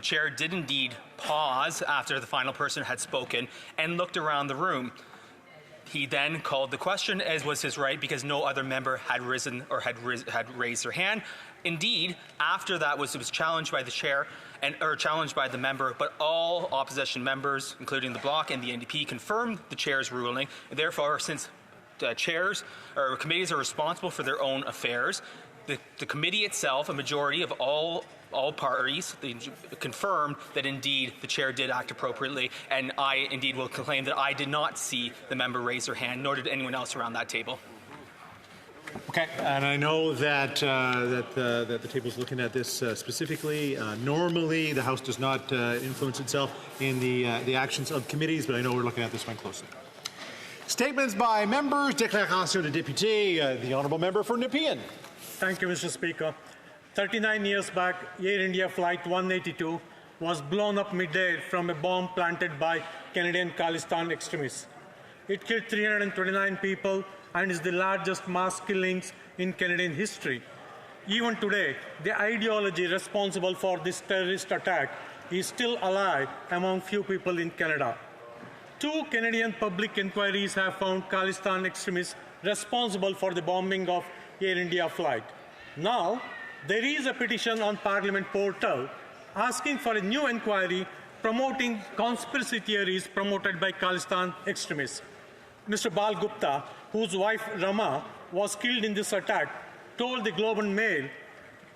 The chair did indeed pause after the final person had spoken and looked around the room. He then called the question, as was his right, because no other member had risen or had raised their hand. Indeed, after that it was challenged by the chair or challenged by the member, but all opposition members, including the Bloc and the NDP, confirmed the chair's ruling. And therefore, since chairs or committees are responsible for their own affairs, the committee itself, a majority of all parties, confirmed that indeed the chair did act appropriately, and I indeed will claim that I did not see the member raise their hand, nor did anyone else around that table. Okay, and I know that the table is looking at this specifically. Normally, the House does not influence itself in the actions of committees, but I know we're looking at this one closely. Statements by members. Déclaration de député. The honourable member for Nepean. Thank you, Mr. Speaker. 39 years back, Air India Flight 182 was blown up mid-air from a bomb planted by Canadian Khalistan extremists. It killed 329 people and is the largest mass killings in Canadian history. Even today, the ideology responsible for this terrorist attack is still alive among few people in Canada. 2 Canadian public inquiries have found Khalistan extremists responsible for the bombing of Air India flight. Now, there is a petition on Parliament portal asking for a new inquiry promoting conspiracy theories promoted by Khalistan extremists. Mr. Bal Gupta, whose wife Rama was killed in this attack, told the Globe and Mail,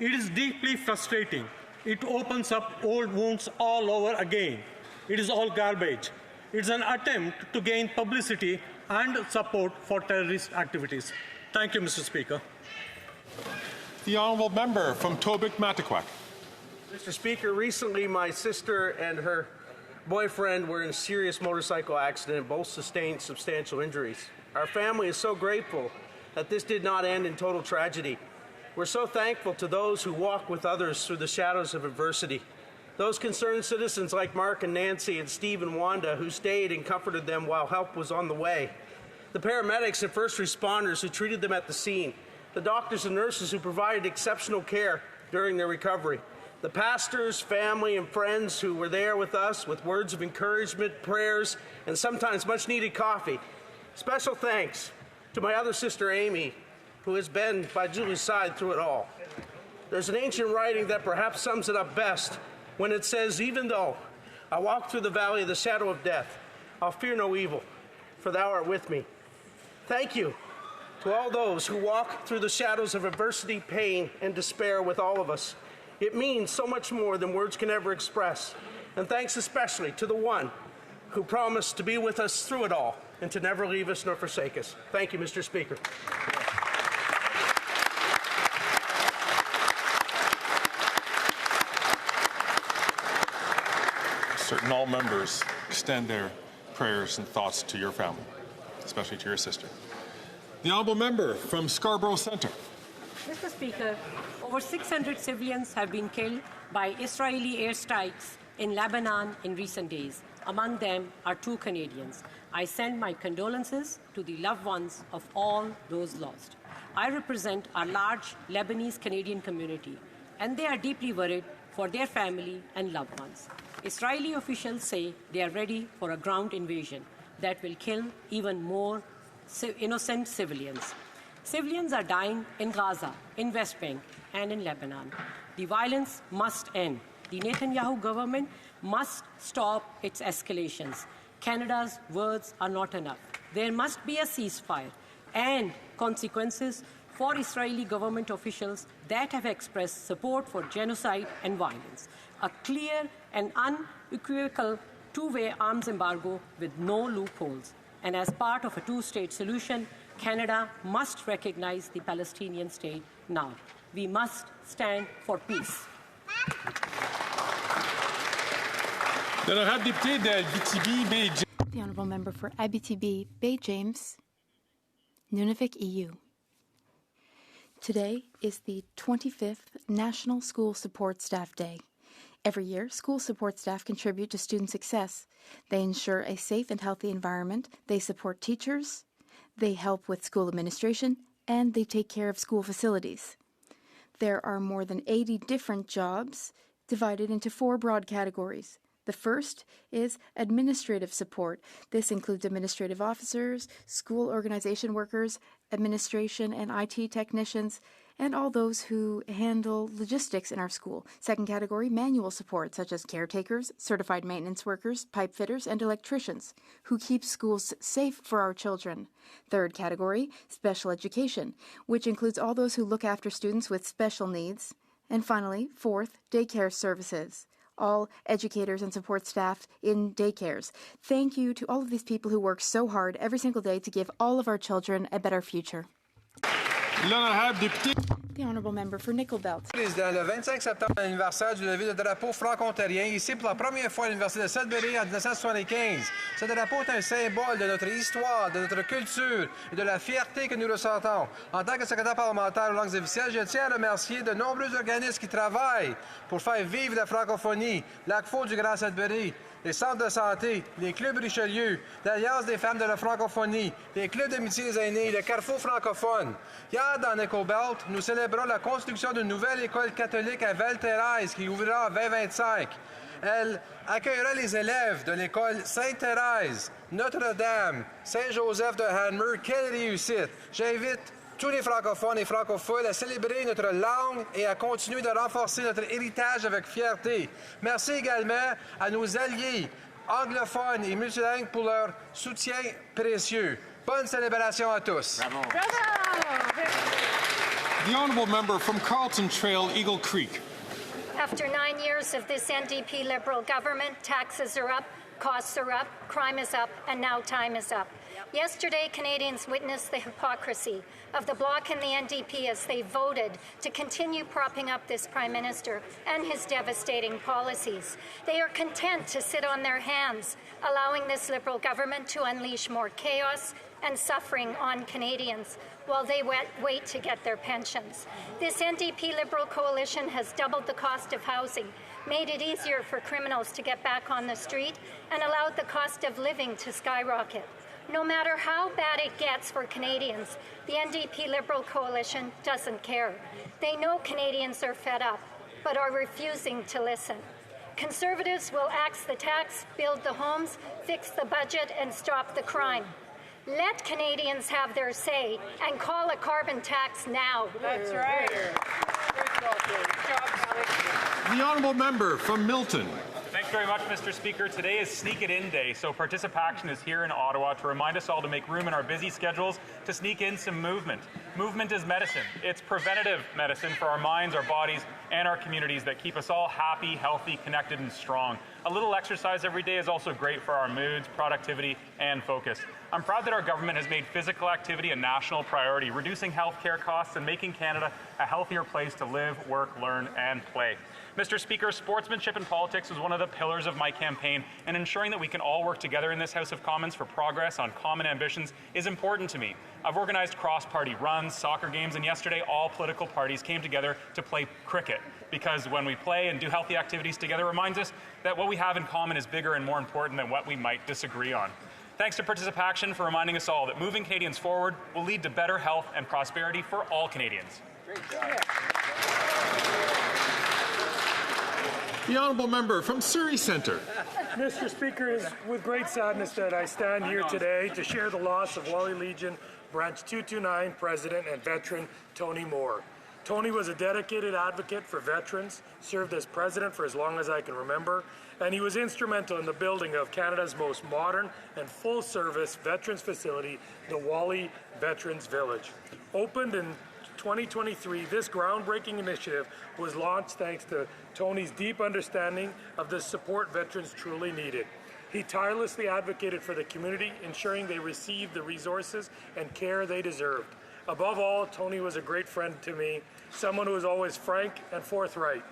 "It is deeply frustrating. It opens up old wounds all over again. It is all garbage. It's an attempt to gain publicity and support for terrorist activities." Thank you, Mr. Speaker. The honourable member from Tobique-Matiquac. Mr. Speaker, recently my sister and her boyfriend were in a serious motorcycle accident and both sustained substantial injuries. Our family is so grateful that this did not end in total tragedy. We're so thankful to those who walk with others through the shadows of adversity. Those concerned citizens like Mark and Nancy and Steve and Wanda who stayed and comforted them while help was on the way. The paramedics and first responders who treated them at the scene. The doctors and nurses who provided exceptional care during their recovery. The pastors, family, and friends who were there with us with words of encouragement, prayers, and sometimes much-needed coffee. Special thanks to my other sister, Amy, who has been by Julie's side through it all. There's an ancient writing that perhaps sums it up best when it says, "Even though I walk through the valley of the shadow of death, I'll fear no evil, for thou art with me." Thank you to all those who walk through the shadows of adversity, pain, and despair with all of us. It means so much more than words can ever express. And thanks especially to the one who promised to be with us through it all and to never leave us nor forsake us. Thank you, Mr. Speaker. Certain all members extend their prayers and thoughts to your family, especially to your sister. The honourable member from Scarborough Centre. Mr. Speaker, over 600 civilians have been killed by Israeli airstrikes in Lebanon in recent days. Among them are 2 Canadians. I send my condolences to the loved ones of all those lost. I represent our large Lebanese Canadian community, and they are deeply worried for their family and loved ones. Israeli officials say they are ready for a ground invasion that will kill even more innocent civilians. Civilians are dying in Gaza, in West Bank, and in Lebanon. The violence must end. The Netanyahu government must stop its escalations. Canada's words are not enough. There must be a ceasefire and consequences for Israeli government officials that have expressed support for genocide and violence. A clear and unequivocal 2-way arms embargo with no loopholes. And as part of a 2-state solution, Canada must recognize the Palestinian state now. We must stand for peace. The honourable member for Abitibi, Bay James, Nunavik EU. Today is the 25th National School Support Staff Day. Every year, school support staff contribute to student success. They ensure a safe and healthy environment, they support teachers, they help with school administration, and they take care of school facilities. There are more than 80 different jobs divided into 4 broad categories. The first is administrative support. This includes administrative officers, school organization workers, administration and IT technicians, and all those who handle logistics in our school. Second category, manual support, such as caretakers, certified maintenance workers, pipe fitters, and electricians, who keep schools safe for our children. Third category, special education, which includes all those who look after students with special needs. And finally, fourth, daycare services, all educators and support staff in daycares. Thank you to all of these people who work so hard every single day to give all of our children a better future. L'honorable député. The Honourable Member for Nickel Belt. Président, le 25 septembre, l'anniversaire du lever de drapeau franco-ontarien, ici pour la première fois à l'Université de Sudbury en 1975. Ce drapeau est un symbole de notre histoire, de notre culture et de la fierté que nous ressentons. En tant que secrétaire parlementaire aux langues officielles, je tiens à remercier de nombreux organismes qui travaillent pour faire vivre la francophonie, l'ACFO du Grand Sudbury, les centres de santé, les clubs Richelieu, l'Alliance des femmes de la francophonie, les clubs d'amitié des aînés, le Carrefour francophone. Hier, dans Nickel Belt, nous célébrons la construction d'une nouvelle école catholique à Val-Thérèse qui ouvrira en 2025. Elle accueillera les élèves de l'école Sainte-Thérèse, Notre-Dame, Saint-Joseph de Hanmer. Quelle réussite! J'invite tous les francophones et francophiles à célébrer notre langue et à continuer de renforcer notre héritage avec fierté. Merci également à nos alliés anglophones et multilingues pour leur soutien précieux. Bonne célébration à tous. The honourable member from Carlton Trail, Eagle Creek. After 9 years of this NDP Liberal government, taxes are up, costs are up, crime is up, and now time is up. Yesterday, Canadians witnessed the hypocrisy of the Bloc and the NDP as they voted to continue propping up this Prime Minister and his devastating policies. They are content to sit on their hands, allowing this Liberal government to unleash more chaos and suffering on Canadians while they wait to get their pensions. This NDP Liberal coalition has doubled the cost of housing, made it easier for criminals to get back on the street, and allowed the cost of living to skyrocket. No matter how bad it gets for Canadians, the NDP Liberal coalition doesn't care. They know Canadians are fed up, but are refusing to listen. Conservatives will axe the tax, build the homes, fix the budget, and stop the crime. Let Canadians have their say and call a carbon tax now. That's right. The honourable member from Milton. Thanks very much, Mr. Speaker. Today is Sneak It In Day, so Participaction is here in Ottawa to remind us all to make room in our busy schedules to sneak in some movement. Movement is medicine. It's preventative medicine for our minds, our bodies, and our communities that keep us all happy, healthy, connected, and strong. A little exercise every day is also great for our moods, productivity, and focus. I'm proud that our government has made physical activity a national priority, reducing healthcare costs and making Canada a healthier place to live, work, learn, and play. Mr. Speaker, sportsmanship in politics was one of the pillars of my campaign, and ensuring that we can all work together in this House of Commons for progress on common ambitions is important to me. I've organized cross-party runs, soccer games, and yesterday all political parties came together to play cricket, because when we play and do healthy activities together, it reminds us that what we have in common is bigger and more important than what we might disagree on. Thanks to Participaction for reminding us all that moving Canadians forward will lead to better health and prosperity for all Canadians. Great job. The honourable member from Surrey Centre. Mr. Speaker, it is with great sadness that I stand here today to share the loss of Wally Legion Branch 229 President and veteran Tony Moore. Tony was a dedicated advocate for veterans, served as president for as long as I can remember, and he was instrumental in the building of Canada's most modern and full-service veterans facility, the Wally Veterans Village. Opened in 2023, this groundbreaking initiative was launched thanks to Tony's deep understanding of the support veterans truly needed. He tirelessly advocated for the community, ensuring they received the resources and care they deserved. Above all, Tony was a great friend to me, someone who was always frank and forthright.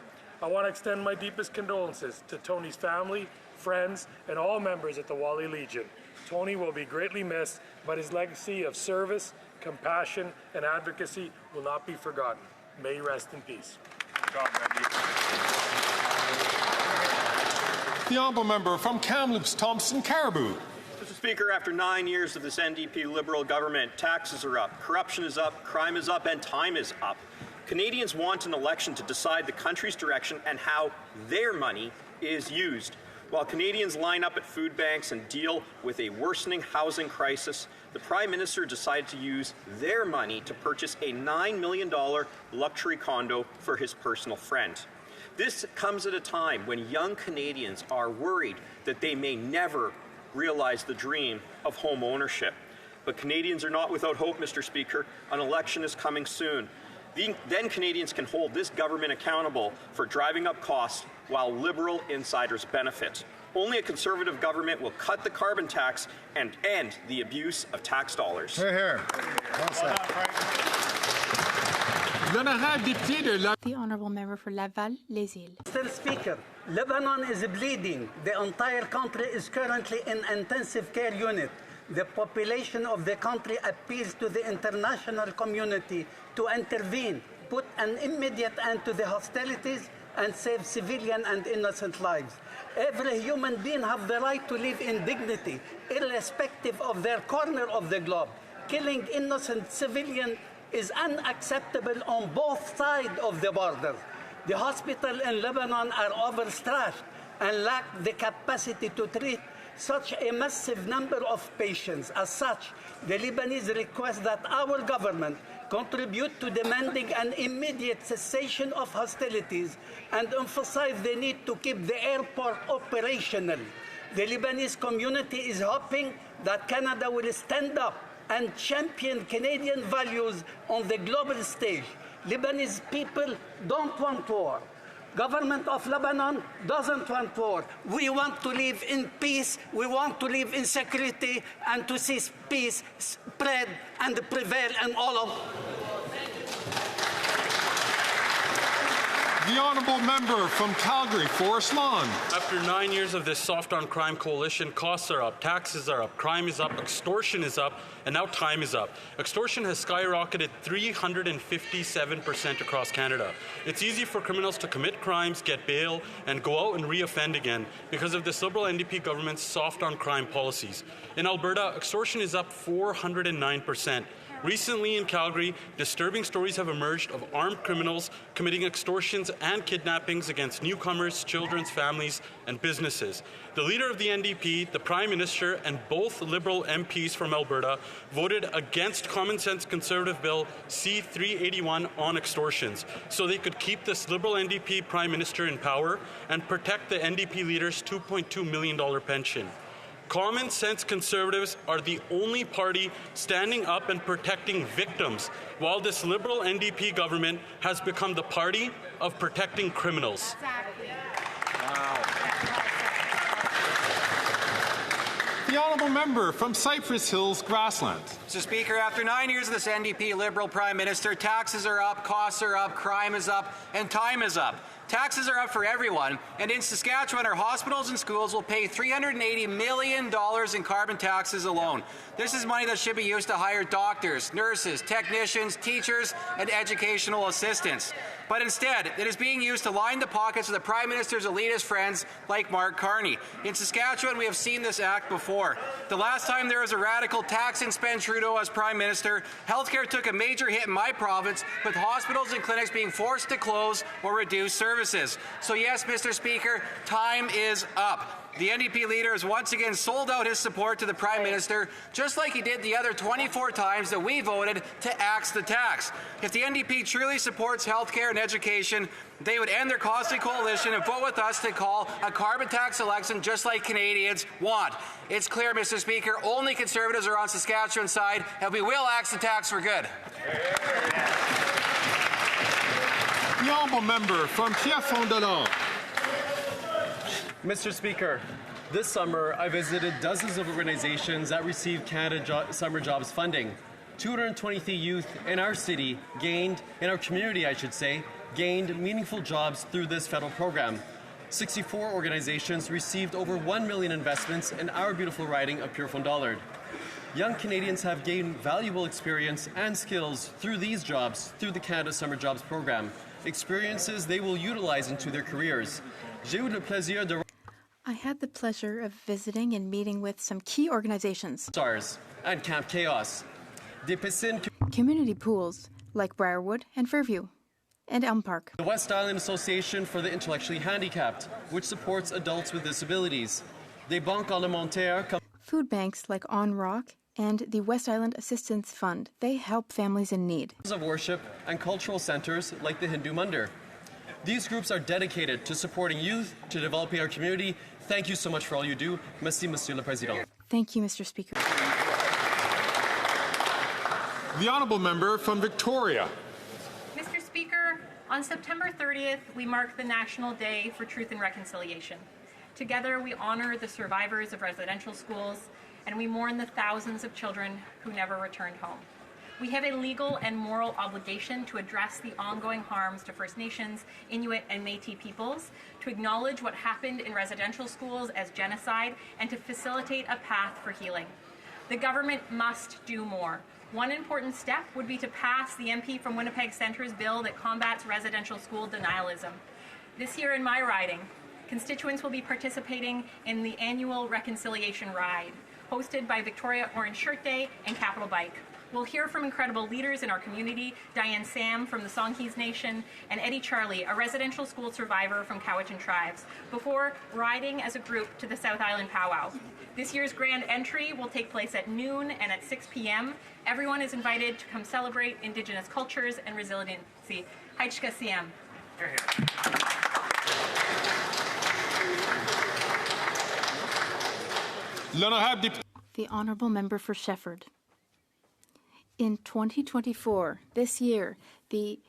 I want to extend my deepest condolences to Tony's family, friends, and all members at the Wally Legion. Tony will be greatly missed, but his legacy of service, compassion, and advocacy will not be forgotten. May he rest in peace. The honourable member from Kamloops, Thompson, Caribou. Mr. Speaker, after 9 years of this NDP Liberal government, taxes are up, corruption is up, crime is up, and time is up. Canadians want an election to decide the country's direction and how their money is used. While Canadians line up at food banks and deal with a worsening housing crisis, the Prime Minister decided to use their money to purchase a $9 million luxury condo for his personal friend. This comes at a time when young Canadians are worried that they may never realize the dream of home ownership. But Canadians are not without hope, Mr. Speaker. An election is coming soon. Then Canadians can hold this government accountable for driving up costs while Liberal insiders benefit. Only a Conservative government will cut the carbon tax and end the abuse of tax dollars. Hear, hear. The Honourable Member for Laval, Les Îles. Mr. Speaker, Lebanon is bleeding. The entire country is currently in intensive care unit. The population of the country appeals to the international community to intervene, put an immediate end to the hostilities, and save civilian and innocent lives. Every human being has the right to live in dignity, irrespective of their corner of the globe. Killing innocent civilians is unacceptable on both sides of the border. The hospitals in Lebanon are overstretched and lack the capacity to treat such a massive number of patients. As such, the Lebanese request that our government contribute to demanding an immediate cessation of hostilities and emphasize the need to keep the airport operational. The Lebanese community is hoping that Canada will stand up and champion Canadian values on the global stage. Lebanese people don't want war. Government of Lebanon doesn't want war. We want to live in peace, we want to live in security, and to see peace spread and prevail in all of... The Honourable Member from Calgary, Forest Lawn. After 9 years of this soft on crime coalition, costs are up, taxes are up, crime is up, extortion is up, and now time is up. Extortion has skyrocketed 357% across Canada. It's easy for criminals to commit crimes, get bail, and go out and re-offend again because of this Liberal NDP government's soft on crime policies. In Alberta, extortion is up 409%. Recently in Calgary, disturbing stories have emerged of armed criminals committing extortions and kidnappings against newcomers, children's families, and businesses. The leader of the NDP, the Prime Minister, and both Liberal MPs from Alberta voted against Common Sense Conservative Bill C-381 on extortions, so they could keep this Liberal NDP Prime Minister in power and protect the NDP leader's $2.2 million pension. Common Sense Conservatives are the only party standing up and protecting victims, while this Liberal NDP government has become the party of protecting criminals. The Honourable Member from Cypress Hills, Grassland. Mr. Speaker, after 9 years of this NDP Liberal Prime Minister, taxes are up, costs are up, crime is up, and time is up. Taxes are up for everyone, and in Saskatchewan, our hospitals and schools will pay $380 million in carbon taxes alone. This is money that should be used to hire doctors, nurses, technicians, teachers, and educational assistants. But instead, it is being used to line the pockets of the Prime Minister's elitist friends like Mark Carney. In Saskatchewan, we have seen this act before. The last time there was a radical tax and spend Trudeau as Prime Minister, healthcare took a major hit in my province, with hospitals and clinics being forced to close or reduce services. So yes, Mr. Speaker, time is up. The NDP leader has once again sold out his support to the Prime Minister, just like he did the other 24 times that we voted to axe the tax. If the NDP truly supports healthcare and education, they would end their costly coalition and vote with us to call a carbon tax election just like Canadians want. It's clear, Mr. Speaker, only Conservatives are on Saskatchewan's side, and we will axe the tax for good. The Honourable Member from Pierrefonds-Delorme. Mr. Speaker, this summer I visited dozens of organizations that receive Canada Summer Jobs funding. 223 youth in our city gained, in our community I should say, gained meaningful jobs through this federal program. 64 organizations received over $1 million investments in our beautiful riding of Pierrefonds-Dollard. Young Canadians have gained valuable experience and skills through these jobs through the Canada Summer Jobs program, experiences they will utilize into their careers. I had the pleasure of visiting and meeting with some key organizations. SARS and Camp Chaos. Community pools like Briarwood and Fairview. and Elm Park. The West Island Association for the Intellectually Handicapped, which supports adults with disabilities. Des Banques Alimentaires. Food banks like On Rock and the West Island Assistance Fund, they help families in need. Of worship and cultural centers like the Hindu Mandir. These groups are dedicated to supporting youth, to developing our community. Thank you so much for all you do. Merci, Monsieur le Président. Thank you, Mr. Speaker. The honourable member from Victoria. Mr. Speaker, on September 30th, we mark the National Day for Truth and Reconciliation. Together, we honor the survivors of residential schools, and we mourn the thousands of children who never returned home. We have a legal and moral obligation to address the ongoing harms to First Nations, Inuit, and Métis peoples, to acknowledge what happened in residential schools as genocide, and to facilitate a path for healing. The government must do more. One important step would be to pass the MP from Winnipeg Centre's bill that combats residential school denialism. This year in my riding, constituents will be participating in the annual Reconciliation Ride, hosted by Victoria Orange Shirt Day and Capital Bike. We'll hear from incredible leaders in our community, Diane Sam from the Songhees Nation, and Eddie Charlie, a residential school survivor from Cowichan Tribes, before riding as a group to the South Island Powwow. This year's grand entry will take place at noon and at 6 p.m. Everyone is invited to come celebrate Indigenous cultures and resiliency. Haichka Siem. The Honourable Member for Shefford. In 2024, this year, the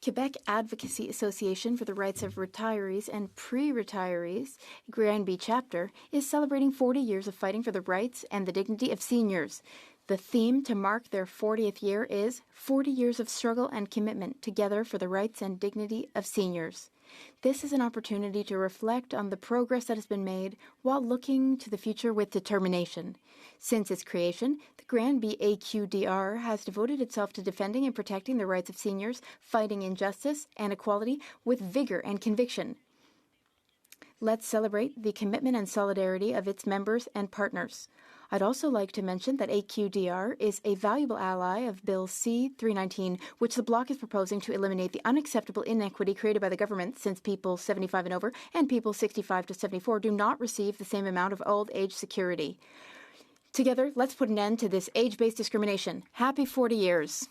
Quebec Advocacy Association for the Rights of Retirees and Pre-Retirees, Granby chapter, is celebrating 40 years of fighting for the rights and the dignity of seniors. The theme to mark their 40th year is 40 years of struggle and commitment together for the rights and dignity of seniors. This is an opportunity to reflect on the progress that has been made while looking to the future with determination. Since its creation, the Granby AQDR has devoted itself to defending and protecting the rights of seniors, fighting injustice and equality with vigor and conviction. Let's celebrate the commitment and solidarity of its members and partners. I'd also like to mention that AQDR is a valuable ally of Bill C-319, which the Bloc is proposing to eliminate the unacceptable inequity created by the government since people 75 and over and people 65 to 74 do not receive the same amount of old age security. Together, let's put an end to this age-based discrimination. Happy 40 years.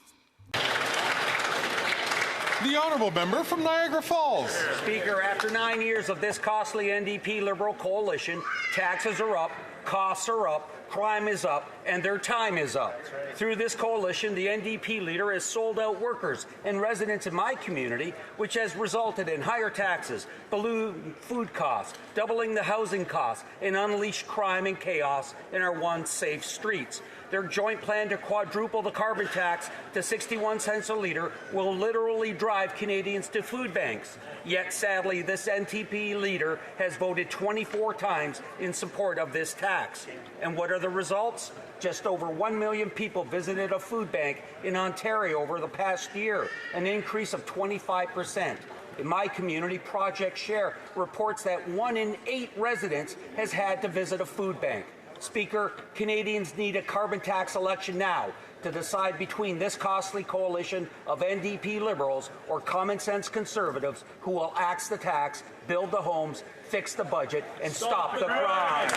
The honourable member from Niagara Falls. Speaker, after 9 years of this costly NDP Liberal coalition, taxes are up, costs are up, crime is up, and their time is up. Through this coalition, the NDP leader has sold out workers and residents in my community, which has resulted in higher taxes, balloon food costs, doubling the housing costs, and unleashed crime and chaos in our once safe streets. Their joint plan to quadruple the carbon tax to 61 cents a litre will literally drive Canadians to food banks. Yet, sadly, this NDP leader has voted 24 times in support of this tax. And what are the results? Just over 1 million people visited a food bank in Ontario over the past year, an increase of 25%. In my community, Project Share reports that 1 in 8 residents has had to visit a food bank. Speaker, Canadians need a carbon tax election now to decide between this costly coalition of NDP Liberals or common sense Conservatives who will axe the tax, build the homes, fix the budget, and stop the crime.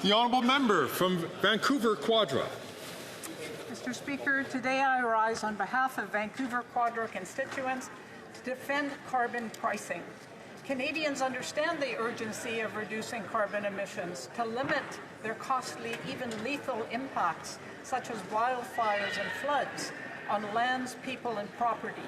The honourable member from Vancouver Quadra. Mr. Speaker, today I rise on behalf of Vancouver Quadra constituents to defend carbon pricing. Canadians understand the urgency of reducing carbon emissions to limit their costly, even lethal impacts, such as wildfires and floods, on lands, people, and property.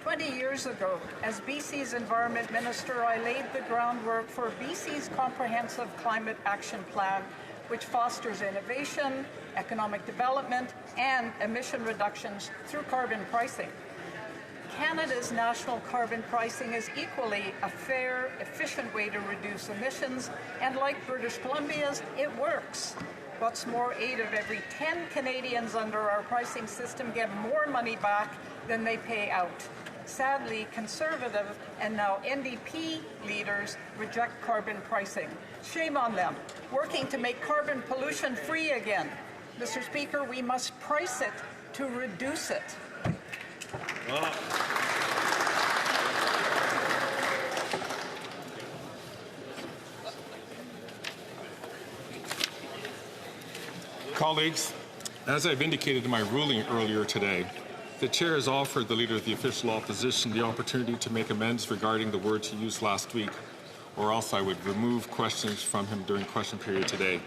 20 years ago, as BC's Environment Minister, I laid the groundwork for BC's Comprehensive Climate Action Plan, which fosters innovation, economic development, and emission reductions through carbon pricing. Canada's national carbon pricing is equally a fair, efficient way to reduce emissions, and like British Columbia's, it works. What's more, 8 of every 10 Canadians under our pricing system get more money back than they pay out. Sadly, Conservative and now NDP leaders reject carbon pricing. Shame on them, working to make carbon pollution free again. Mr. Speaker, we must price it to reduce it. Colleagues, as I've indicated in my ruling earlier today, the Chair has offered the Leader of the Official Opposition the opportunity to make amends regarding the words he used last week, or else I would remove questions from him during question period today.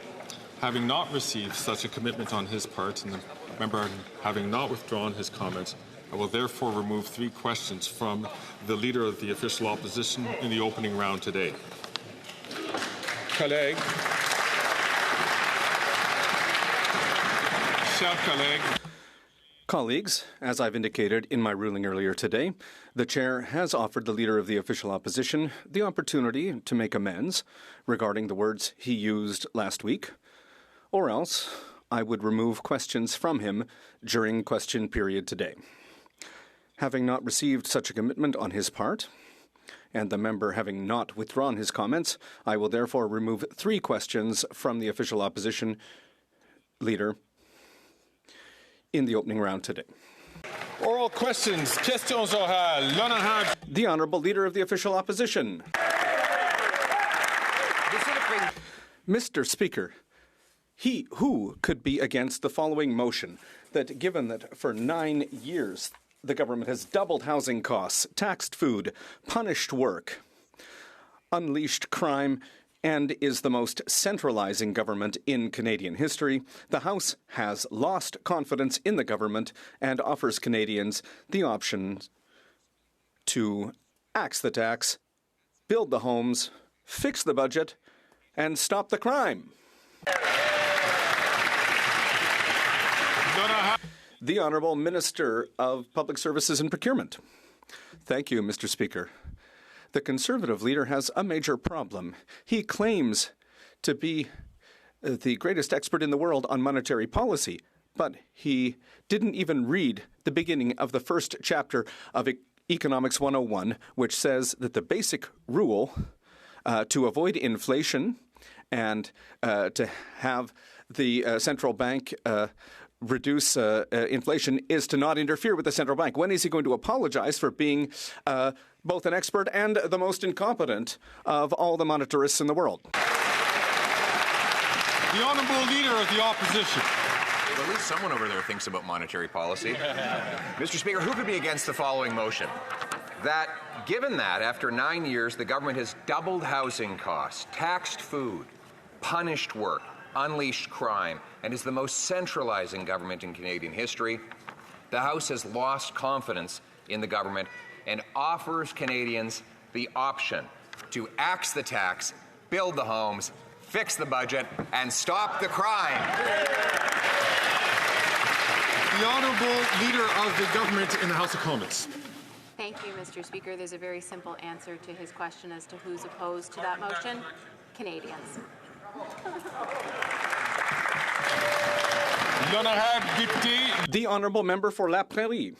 Having not received such a commitment on his part, and the member having not withdrawn his comments, I will therefore remove 3 questions from the Leader of the Official Opposition in the opening round today. Collègues, chers collègues, Colleagues, as I've indicated in my ruling earlier today, the Chair has offered the Leader of the Official Opposition the opportunity to make amends regarding the words he used last week, or else I would remove questions from him during question period today. Having not received such a commitment on his part, and the member having not withdrawn his comments, I will therefore remove 3 questions from the Official Opposition Leader in the opening round today. Oral questions, questions orales. L'honorable. The Honourable Leader of the Official Opposition. Mr. Speaker, who could be against the following motion, that given that for 9 years the government has doubled housing costs, taxed food, punished work, unleashed crime, and is the most centralizing government in Canadian history, the House has lost confidence in the government and offers Canadians the option to axe the tax, build the homes, fix the budget, and stop the crime. The Honourable Minister of Public Services and Procurement. Thank you, Mr. Speaker. The Conservative leader has a major problem. He claims to be the greatest expert in the world on monetary policy, but he didn't even read the beginning of the first chapter of Economics 101, which says that the basic rule to avoid inflation and to have the central bank reduce inflation is to not interfere with the central bank. When is he going to apologize for being both an expert and the most incompetent of all the monetarists in the world? The Honourable Leader of the Opposition. Well, at least someone over there thinks about monetary policy. Mr. Speaker, who could be against the following motion? That, given that, after 9 years, the government has doubled housing costs, taxed food, punished work, unleashed crime, and is the most centralizing government in Canadian history, the House has lost confidence in the government and offers Canadians the option to axe the tax, build the homes, fix the budget, and stop the crime. The Honourable Leader of the Government in the House of Commons. Thank you, Mr. Speaker. There's a very simple answer to his question as to who's opposed to that motion. Canadians. The Honourable Member for La Prairie.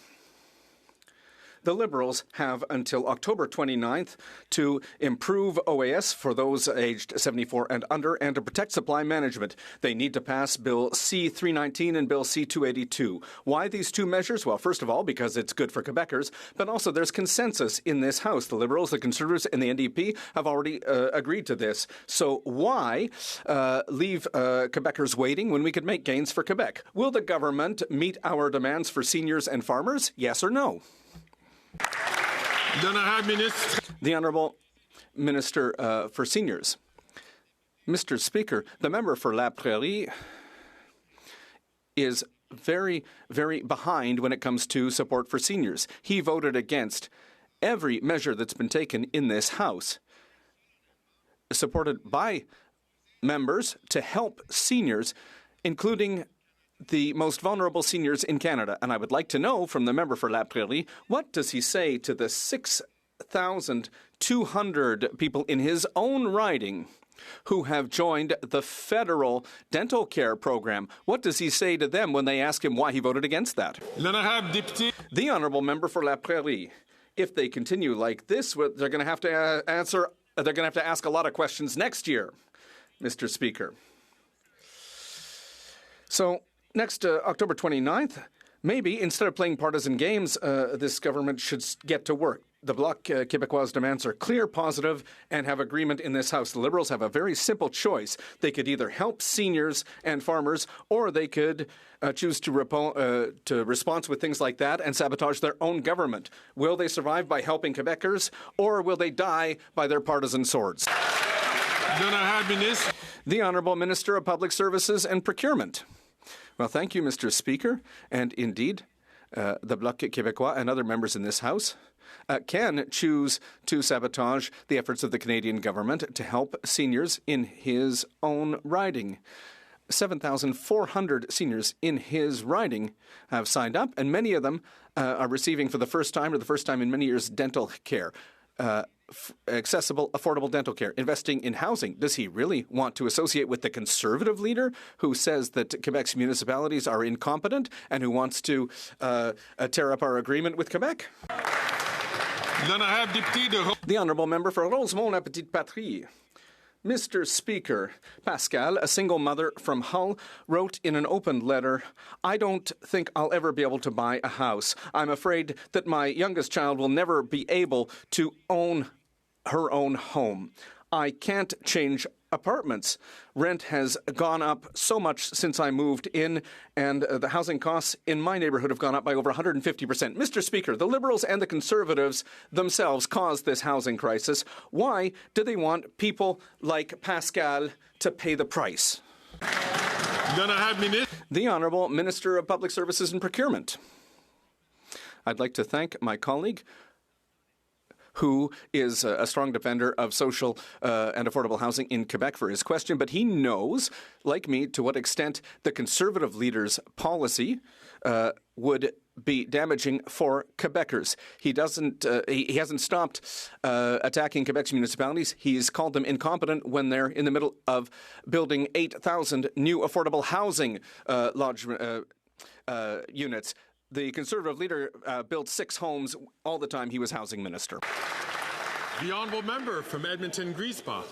The Liberals have until October 29th to improve OAS for those aged 74 and under and to protect supply management. They need to pass Bill C-319 and Bill C-282. Why these 2 measures? Well, first of all, because it's good for Quebecers, but also there's consensus in this House. The Liberals, the Conservatives, and the NDP have already agreed to this. So why leave Quebecers waiting when we could make gains for Quebec? Will the government meet our demands for seniors and farmers? Yes or no? The Honourable Minister for Seniors. Mr. Speaker, the member for La Prairie is very, very behind when it comes to support for seniors. He voted against every measure that's been taken in this House, supported by members to help seniors, including the most vulnerable seniors in Canada. And I would like to know from the member for La Prairie, what does he say to the 6,200 people in his own riding who have joined the federal dental care program? What does he say to them when they ask him why he voted against that? The Honourable Member for La Prairie. If they continue like this, they're going to have to answer. They're going to have to ask a lot of questions next year, Mr. Speaker. So next October 29th, Maybe instead of playing partisan games, this government should get to work. The Bloc Québécois demands are clear, positive, and have agreement in this House. The Liberals have a very simple choice. They could either help seniors and farmers, or they could choose to respond with things like that and sabotage their own government. Will they survive by helping Quebecers, or will they die by their partisan swords? The Honourable Minister of Public Services and Procurement. Well, thank you, Mr. Speaker. And indeed, the Bloc Québécois and other members in this House can choose to sabotage the efforts of the Canadian government to help seniors in his own riding. 7,400 seniors in his riding have signed up, and many of them are receiving for the first time or the first time in many years dental care. Accessible, affordable dental care, investing in housing. Does he really want to associate with the Conservative leader who says that Quebec's municipalities are incompetent and who wants to tear up our agreement with Quebec? The Honourable Member for Rosemont-la-Petite-Patrie. Mr. Speaker, Pascal, a single mother from Hull, wrote in an open letter, "I don't think I'll ever be able to buy a house. I'm afraid that my youngest child will never be able to own her own home. I can't change apartments. Rent has gone up so much since I moved in, and the housing costs in my neighborhood have gone up by over 150%. Mr. Speaker, the Liberals and the Conservatives themselves caused this housing crisis. Why do they want people like Pascal to pay the price? The Honourable Minister of Public Services and Procurement. I'd like to thank my colleague, who is a strong defender of social and affordable housing in Quebec, for his question. But he knows, like me, to what extent the Conservative leader's policy would be damaging for Quebecers. He hasn't stopped attacking Quebec's municipalities. He's called them incompetent when they're in the middle of building 8,000 new affordable housing units. The Conservative leader built 6 homes all the time he was housing minister. The Honourable Member from Edmonton-Griesbach.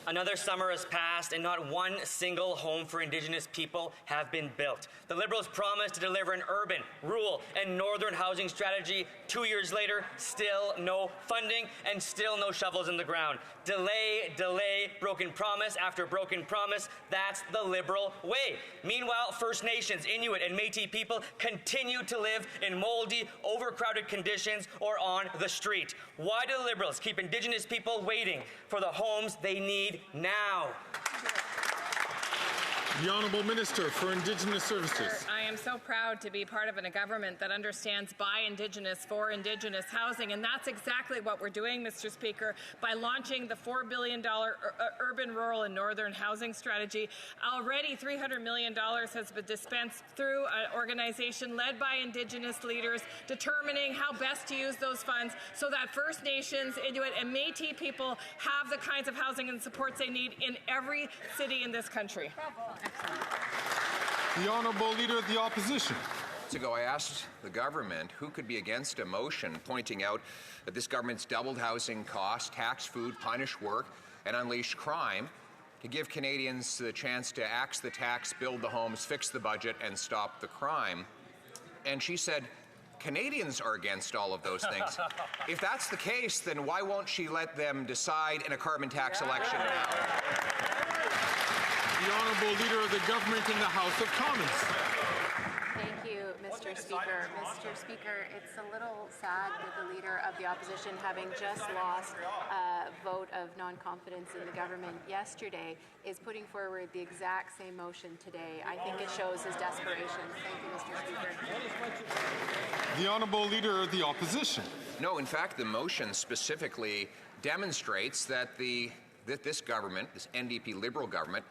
Another summer has passed and not one single home for Indigenous people have been built. The Liberals promised to deliver an urban, rural, and northern housing strategy. 2 years later, still no funding and still no shovels in the ground. Delay, delay, broken promise after broken promise. That's the Liberal way. Meanwhile, First Nations, Inuit, and Métis people continue to live in moldy, overcrowded conditions or on the street. Why do the Liberals keep Indigenous people waiting for the homes they need now? The Honourable Minister for Indigenous Services. I am so proud to be part of a government that understands by Indigenous, for Indigenous housing, and that's exactly what we're doing, Mr. Speaker, by launching the $4 billion urban, rural, and northern housing strategy. Already $300 million has been dispensed through an organization led by Indigenous leaders, determining how best to use those funds so that First Nations, Inuit, and Métis people have the kinds of housing and supports they need in every city in this country. The Honourable Leader of the Opposition. Months ago, I asked the government who could be against a motion pointing out that this government's doubled housing costs, tax food, punish work, and unleash crime to give Canadians the chance to axe the tax, build the homes, fix the budget, and stop the crime. And she said, Canadians are against all of those things. If that's the case, then why won't she let them decide in a carbon tax election now? The Honourable Leader of the Government in the House of Commons. Thank you, Mr. Speaker. Mr. Speaker, it's a little sad that the Leader of the Opposition, having just lost a vote of non-confidence in the government yesterday, is putting forward the exact same motion today. I think it shows his desperation. Thank you, Mr. Speaker. The Honourable Leader of the Opposition. No, in fact, the motion specifically demonstrates that this government, this NDP Liberal government,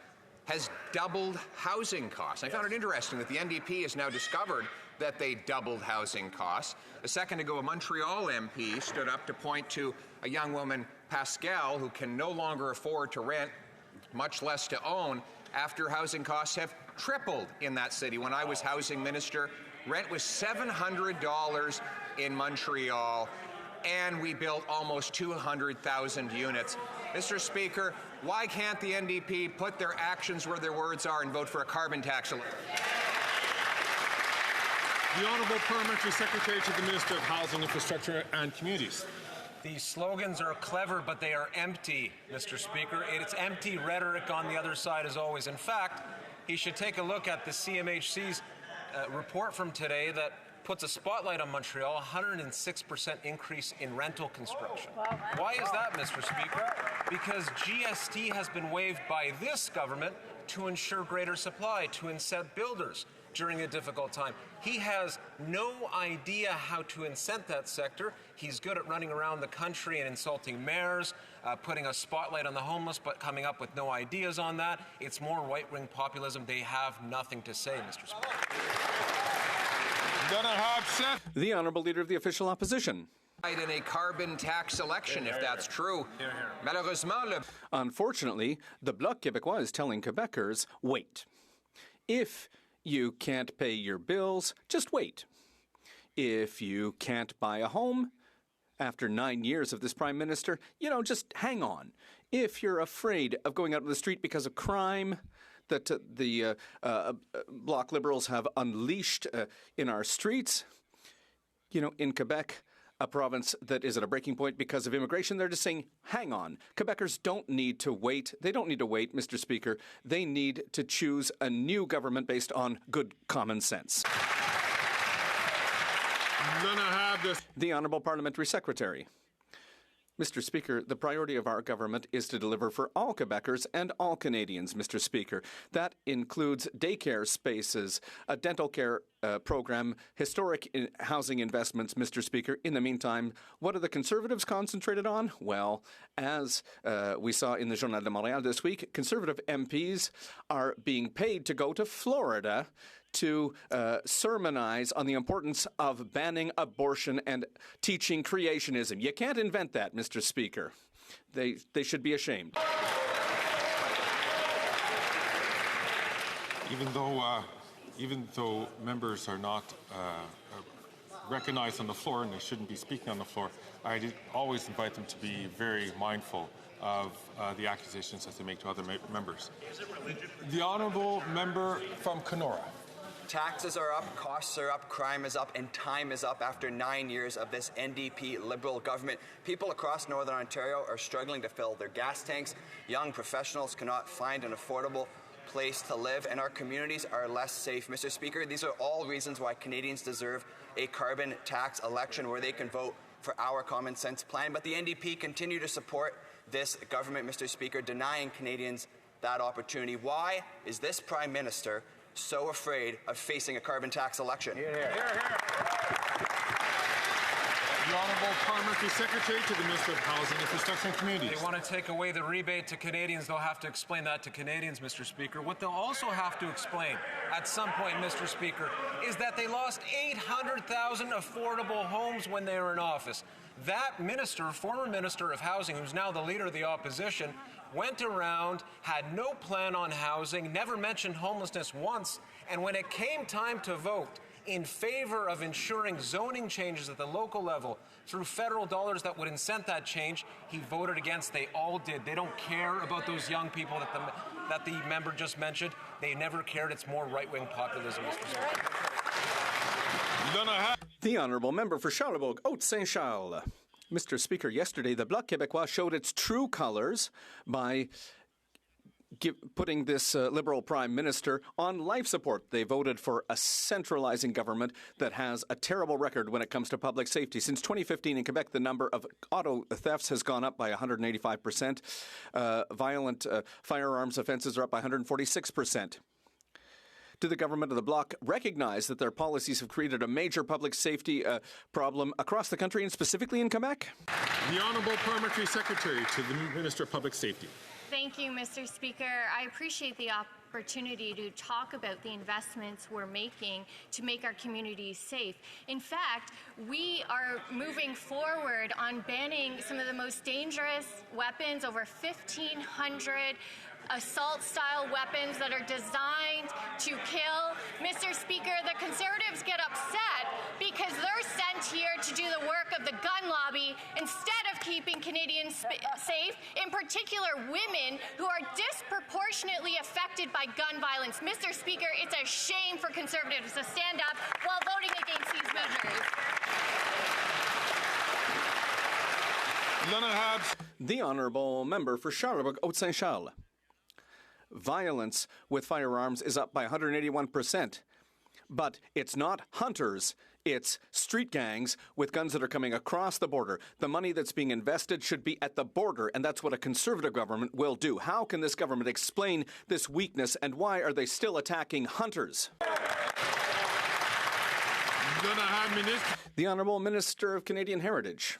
has doubled housing costs. I found it interesting that the NDP has now discovered that they doubled housing costs. A second ago, a Montreal MP stood up to point to a young woman, Pascal, who can no longer afford to rent, much less to own, after housing costs have tripled in that city. When I was housing minister, rent was $700 in Montreal, and we built almost 200,000 units. Mr. Speaker, why can't the NDP put their actions where their words are and vote for a carbon tax? The Honourable Parliamentary Secretary to the Minister of Housing, Infrastructure and Communities. These slogans are clever, but they are empty, Mr. Speaker. It's empty rhetoric on the other side as always. In fact, he should take a look at the CMHC's report from today that puts a spotlight on Montreal, 106% increase in rental construction. Why is that, Mr. Speaker? Because GST has been waived by this government to ensure greater supply, to incent builders during a difficult time. He has no idea how to incent that sector. He's good at running around the country and insulting mayors, putting a spotlight on the homeless, but coming up with no ideas on that. It's more right-wing populism. They have nothing to say, Mr. Speaker. The Honourable Leader of the Official Opposition. In a carbon tax election, if that's true. Unfortunately, the Bloc Québécois is telling Quebecers, wait. If you can't pay your bills, just wait. If you can't buy a home, after 9 years of this Prime Minister, just hang on. If you're afraid of going out on the street because of crime that the Bloc Liberals have unleashed in our streets, in Quebec, a province that is at a breaking point because of immigration, they're just saying, hang on. Quebecers don't need to wait. They don't need to wait, Mr. Speaker. They need to choose a new government based on good common sense. The Honourable Parliamentary Secretary. Mr. Speaker, the priority of our government is to deliver for all Quebecers and all Canadians, Mr. Speaker. That includes daycare spaces, a dental care program, historic housing investments, Mr. Speaker. In the meantime, what are the Conservatives concentrated on? Well, as we saw in the Journal de Montréal this week, Conservative MPs are being paid to go to Florida to sermonize on the importance of banning abortion and teaching creationism. You can't invent that, Mr. Speaker. They should be ashamed. Even though members are not recognized on the floor and they shouldn't be speaking on the floor, I always invite them to be very mindful of the accusations that they make to other members. The Honourable Member from Kenora. Taxes are up, costs are up, crime is up, and time is up after 9 years of this NDP Liberal government. People across Northern Ontario are struggling to fill their gas tanks. Young professionals cannot find an affordable place to live, and our communities are less safe. Mr. Speaker, these are all reasons why Canadians deserve a carbon tax election where they can vote for our common sense plan. But the NDP continue to support this government, Mr. Speaker, denying Canadians that opportunity. Why is this Prime Minister so afraid of facing a carbon tax election? The Honourable Parliamentary Secretary to the Minister of Housing, Infrastructure and Communities. They want to take away the rebate to Canadians. They'll have to explain that to Canadians, Mr. Speaker. What they'll also have to explain at some point, Mr. Speaker, is that they lost 800,000 affordable homes when they were in office. That minister, former Minister of Housing, who's now the Leader of the Opposition, went around, had no plan on housing, never mentioned homelessness once, and when it came time to vote in favor of ensuring zoning changes at the local level through federal dollars that would incent that change, he voted against. They all did. They don't care about those young people that the member just mentioned. They never cared. It's more right-wing populism, Mr. Speaker. The Honourable Member for Charlebourg, Haute-Saint-Charles. Mr. Speaker, yesterday the Bloc Québécois showed its true colours by putting this Liberal Prime Minister on life support. They voted for a centralizing government that has a terrible record when it comes to public safety. Since 2015 in Quebec, the number of auto thefts has gone up by 185%. Violent firearms offences are up by 146%. Did the government of the Bloc recognize that their policies have created a major public safety problem across the country and specifically in Quebec? The Honourable Parliamentary Secretary to the Minister of Public Safety. Thank you, Mr. Speaker. I appreciate the opportunity to talk about the investments we're making to make our communities safe. In fact, we are moving forward on banning some of the most dangerous weapons, over 1,500 assault-style weapons that are designed to kill. Mr. Speaker, the Conservatives get upset because they're sent here to do the work of the gun lobby instead of keeping Canadians safe, in particular women who are disproportionately affected by gun violence. Mr. Speaker, it's a shame for Conservatives to stand up while voting against these measures. The Honourable Member for Charlebourg-Haute-Saint-Charles. Violence with firearms is up by 181%. But it's not hunters, it's street gangs with guns that are coming across the border. The money that's being invested should be at the border, and that's what a Conservative government will do. How can this government explain this weakness, and why are they still attacking hunters? The Honourable Minister of Canadian Heritage.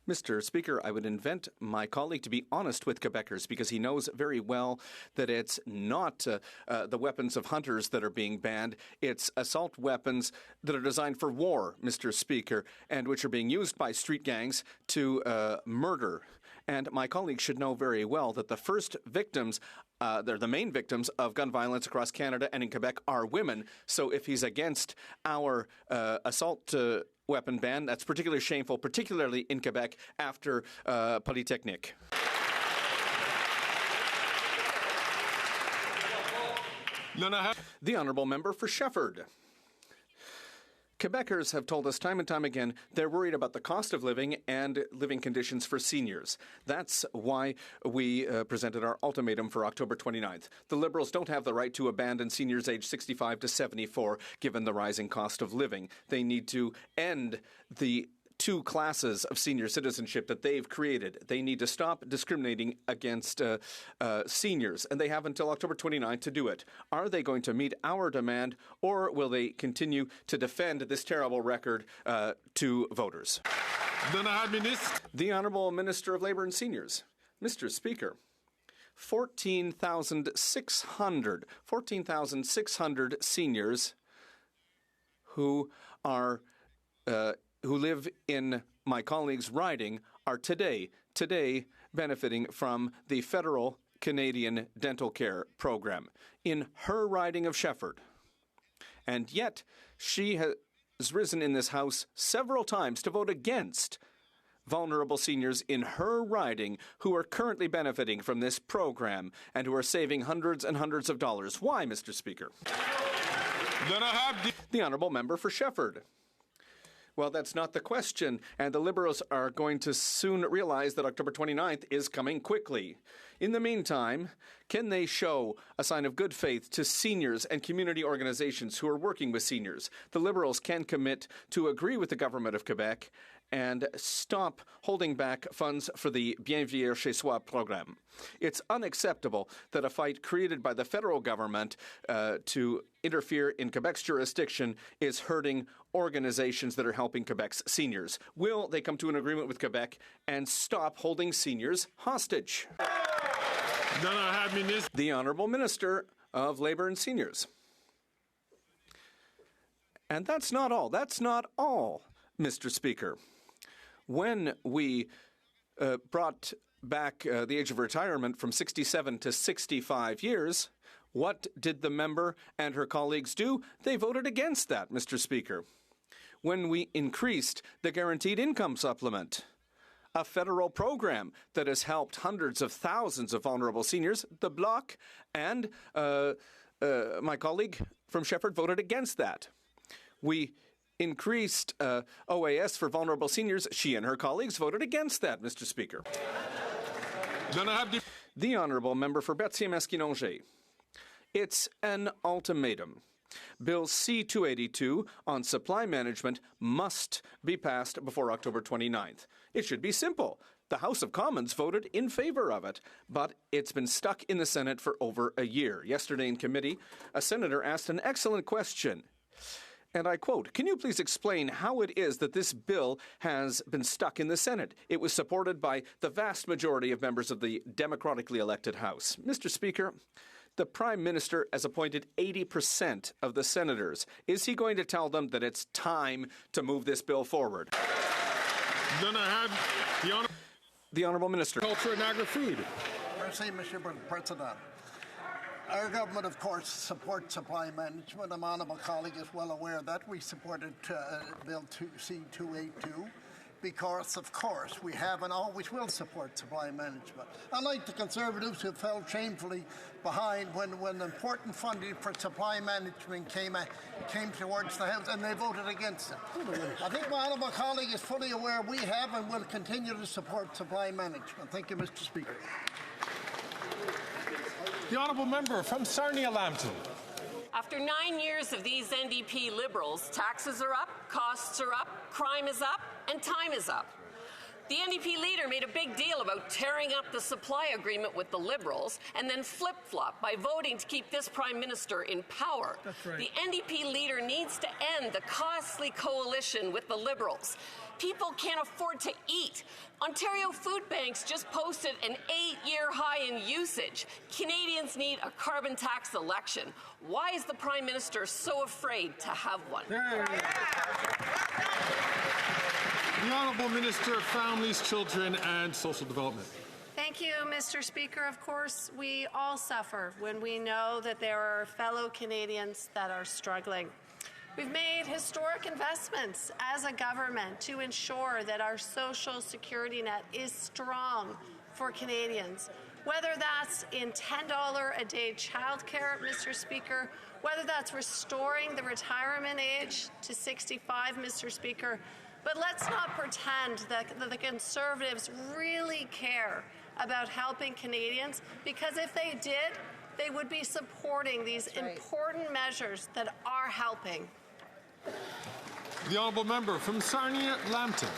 Mr. Speaker, I would invite my colleague to be honest with Quebecers because he knows very well that it's not the weapons of hunters that are being banned. It's assault weapons that are designed for war, Mr. Speaker, and which are being used by street gangs to murder. And my colleague should know very well that the first victims, they're the main victims of gun violence across Canada and in Quebec are women. So if he's against our assault weapon ban, that's particularly shameful, particularly in Quebec after Polytechnique. The Honourable Member for Shefford. Quebecers have told us time and time again they're worried about the cost of living and living conditions for seniors. That's why we presented our ultimatum for October 29th. The Liberals don't have the right to abandon seniors aged 65 to 74 given the rising cost of living. They need to end the two classes of senior citizenship that they've created. They need to stop discriminating against seniors, and they have until October 29th to do it. Are they going to meet our demand, or will they continue to defend this terrible record to voters? The Honourable Minister of Labour and Seniors. Mr. Speaker, 14,600 seniors who are who live in my colleague's riding are today benefiting from the federal Canadian dental care program in her riding of Shefford. And yet she has risen in this House several times to vote against vulnerable seniors in her riding who are currently benefiting from this program and who are saving hundreds and hundreds of dollars. Why, Mr. Speaker? The Honourable Member for Shefford. Well, that's not the question, and the Liberals are going to soon realize that October 29th is coming quickly. In the meantime, can they show a sign of good faith to seniors and community organizations who are working with seniors? The Liberals can commit to agree with the Government of Quebec and stop holding back funds for the Bien Vieillir Chez Soi program. It's unacceptable that a fight created by the federal government to interfere in Quebec's jurisdiction is hurting organizations that are helping Quebec's seniors. Will they come to an agreement with Quebec and stop holding seniors hostage? The Honourable Minister of Labour and Seniors. And that's not all. That's not all, Mr. Speaker. When we brought back the age of retirement from 67 to 65 years, what did the member and her colleagues do? They voted against that, Mr. Speaker. When we increased the guaranteed income supplement, a federal program that has helped hundreds of thousands of vulnerable seniors, the Bloc and my colleague from Shefford voted against that. We increased OAS for vulnerable seniors. She and her colleagues voted against that, Mr. Speaker. The Honourable Member for Berthier-Maskinongé. It's an ultimatum. Bill C-282 on supply management must be passed before October 29th. It should be simple. The House of Commons voted in favor of it, but it's been stuck in the Senate for over a year. Yesterday in committee, a senator asked an excellent question. And I quote, "Can you please explain how it is that this bill has been stuck in the Senate? It was supported by the vast majority of members of the democratically elected House." Mr. Speaker, the Prime Minister has appointed 80% of the senators. Is he going to tell them that it's time to move this bill forward? Then I have the Honourable Minister. Culture and Agri-Food. Merci, Monsieur President. Our government, of course, supports supply management. A honourable colleague is well aware that we supported Bill C-282 because, of course, we have and always will support supply management. Unlike the Conservatives who fell shamefully behind when important funding for supply management came towards the House and they voted against it. I think my honourable colleague is fully aware we have and will continue to support supply management. Thank you, Mr. Speaker. The honourable member from Sarnia-Lambton. After 9 years of these NDP Liberals, taxes are up, costs are up, crime is up, and time is up. The NDP leader made a big deal about tearing up the supply agreement with the Liberals and then flip-flop by voting to keep this Prime Minister in power. That's right. The NDP leader needs to end the costly coalition with the Liberals. People can't afford to eat. Ontario Food Banks just posted an 8-year high in usage. Canadians need a carbon tax election. Why is the Prime Minister so afraid to have one? The Honourable Minister of Families, Children and Social Development. Thank you, Mr. Speaker. Of course, we all suffer when we know that there are fellow Canadians that are struggling. We've made historic investments as a government to ensure that our social security net is strong for Canadians, whether that's in $10 a day childcare, Mr. Speaker, whether that's restoring the retirement age to 65, Mr. Speaker. But let's not pretend that the Conservatives really care about helping Canadians, because if they did, they would be supporting these important measures that are helping. The honourable member from Sarnia-Lambton.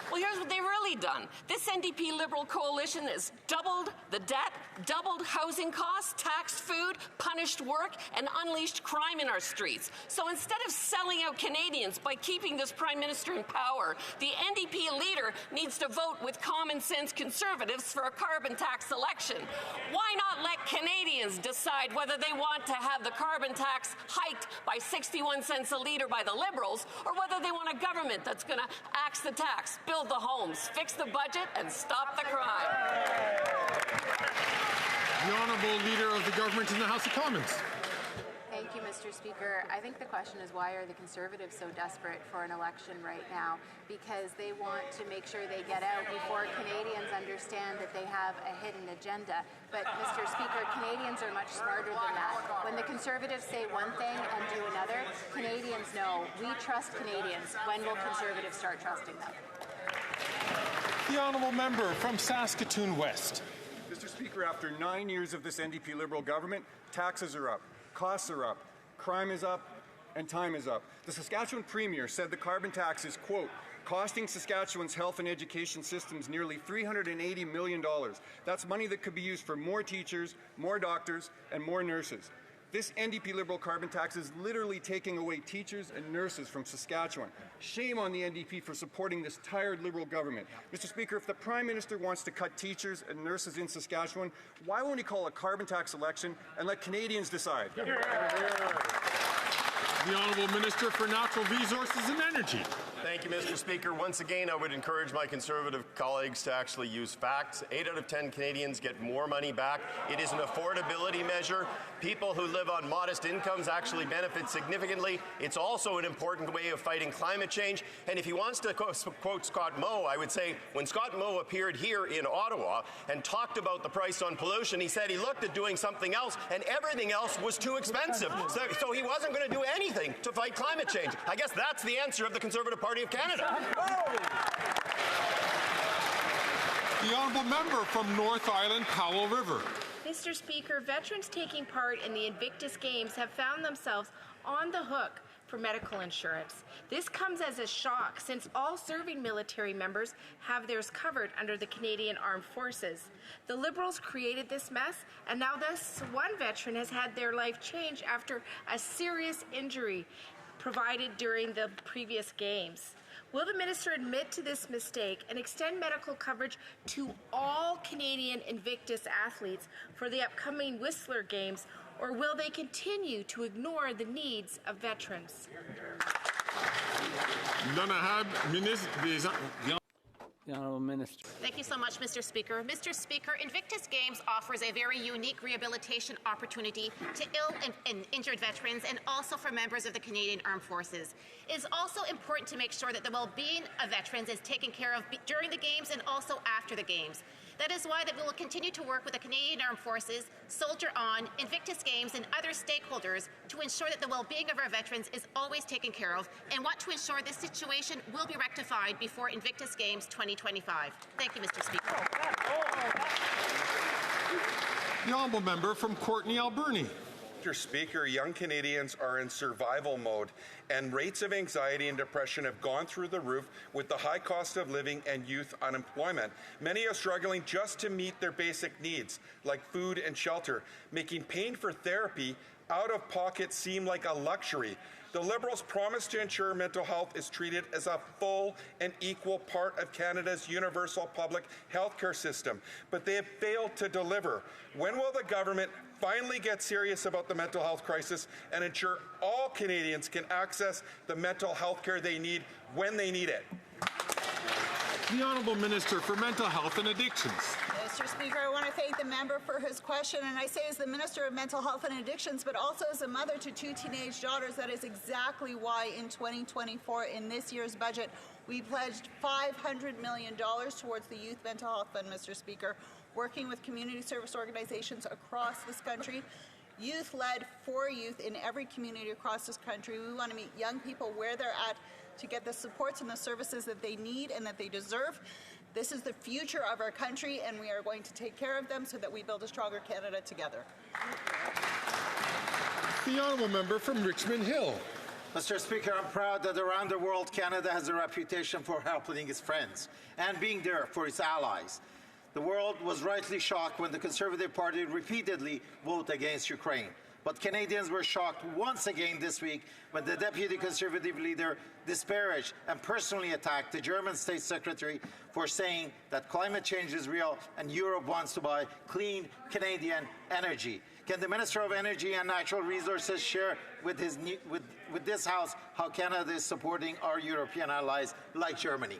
Well, here's what they've really done. This NDP Liberal coalition has doubled the debt, doubled housing costs, taxed food, punished work, and unleashed crime in our streets. So instead of selling out Canadians by keeping this Prime Minister in power, the NDP leader needs to vote with common sense Conservatives for a carbon tax election. Why not let Canadians decide whether they want to have the carbon tax hiked by 61 cents a litre by the Liberals, or whether they want a government that's going to axe the tax, build the homes, fix the budget, and stop the crime. The Honourable Leader of the Government in the House of Commons. Thank you, Mr. Speaker. I think the question is, why are the Conservatives so desperate for an election right now? Because they want to make sure they get out before Canadians understand that they have a hidden agenda. But, Mr. Speaker, Canadians are much smarter than that. When the Conservatives say one thing and do another, Canadians know we trust Canadians. When will Conservatives start trusting them? The honourable member from Saskatoon West. Mr. Speaker, after 9 years of this NDP Liberal government, taxes are up, costs are up, crime is up, and time is up. The Saskatchewan Premier said the carbon tax is, quote, costing Saskatchewan's health and education systems nearly $380 million. That's money that could be used for more teachers, more doctors, and more nurses. This NDP Liberal carbon tax is literally taking away teachers and nurses from Saskatchewan. Shame on the NDP for supporting this tired Liberal government. Mr. Speaker, if the Prime Minister wants to cut teachers and nurses in Saskatchewan, why won't he call a carbon tax election and let Canadians decide? The Honourable Minister for Natural Resources and Energy. Thank you, Mr. Speaker. Once again, I would encourage my Conservative colleagues to actually use facts. 8 out of 10 Canadians get more money back. It is an affordability measure. People who live on modest incomes actually benefit significantly. It's also an important way of fighting climate change. And if he wants to quote Scott Moe, I would say when Scott Moe appeared here in Ottawa and talked about the price on pollution, he said he looked at doing something else and everything else was too expensive. So he wasn't going to do anything to fight climate change. I guess that's the answer of the Conservative Party of Canada. The honourable member from North Island, Powell River. Mr. Speaker, veterans taking part in the Invictus Games have found themselves on the hook for medical insurance. This comes as a shock since all serving military members have theirs covered under the Canadian Armed Forces. The Liberals created this mess, and now thus one veteran has had their life changed after a serious injury provided during the previous games. Will the minister admit to this mistake and extend medical coverage to all Canadian Invictus athletes for the upcoming Whistler Games, or will they continue to ignore the needs of veterans? The Honourable Minister. Thank you so much, Mr. Speaker. Mr. Speaker, Invictus Games offers a very unique rehabilitation opportunity to ill and injured veterans and also for members of the Canadian Armed Forces. It is also important to make sure that the well-being of veterans is taken care of during the Games and also after the Games. That is why that we will continue to work with the Canadian Armed Forces, Soldier On, Invictus Games, and other stakeholders to ensure that the well-being of our veterans is always taken care of and want to ensure this situation will be rectified before Invictus Games 2025. Thank you, Mr. Speaker. The honourable member from Courtenay, Alberni. Mr. Speaker, young Canadians are in survival mode, and rates of anxiety and depression have gone through the roof with the high cost of living and youth unemployment. Many are struggling just to meet their basic needs, like food and shelter, making paying for therapy out of pocket seem like a luxury. The Liberals promise to ensure mental health is treated as a full and equal part of Canada's universal public health care system, but they have failed to deliver. When will the government finally get serious about the mental health crisis and ensure all Canadians can access the mental health care they need when they need it? The Honourable Minister for Mental Health and Addictions. Mr. Speaker, I want to thank the member for his question, and I say as the Minister of Mental Health and Addictions, but also as a mother to 2 teenage daughters, that is exactly why in 2024, in this year's budget, we pledged $500 million towards the Youth Mental Health Fund, Mr. Speaker, working with community service organizations across this country, youth-led for youth in every community across this country. We want to meet young people where they're at to get the supports and the services that they need and that they deserve. This is the future of our country, and we are going to take care of them so that we build a stronger Canada together. The honourable member from Richmond Hill. Mr. Speaker, I'm proud that around the world, Canada has a reputation for helping its friends and being there for its allies. The world was rightly shocked when the Conservative Party repeatedly voted against Ukraine. But Canadians were shocked once again this week when the Deputy Conservative leader disparaged and personally attacked the German State Secretary for saying that climate change is real and Europe wants to buy clean Canadian energy. Can the Minister of Energy and Natural Resources share with this House how Canada is supporting our European allies like Germany?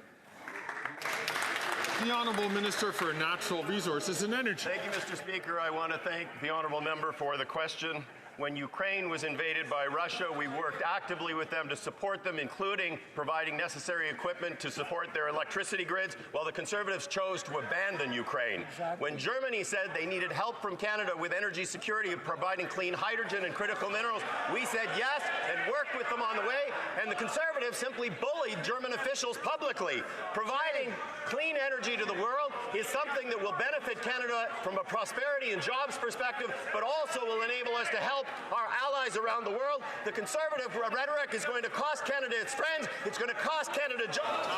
The Honourable Minister for Natural Resources and Energy. Thank you, Mr. Speaker. I want to thank the honourable member for the question. When Ukraine was invaded by Russia, we worked actively with them to support them, including providing necessary equipment to support their electricity grids, while the Conservatives chose to abandon Ukraine. When Germany said they needed help from Canada with energy security of providing clean hydrogen and critical minerals, we said yes and worked with them on the way, and the Conservatives simply bullied German officials publicly. Providing clean energy to the world is something that will benefit Canada from a prosperity and jobs perspective, but also will enable us to help our allies around the world. The Conservative rhetoric is going to cost Canada its friends. It's going to cost Canada jobs.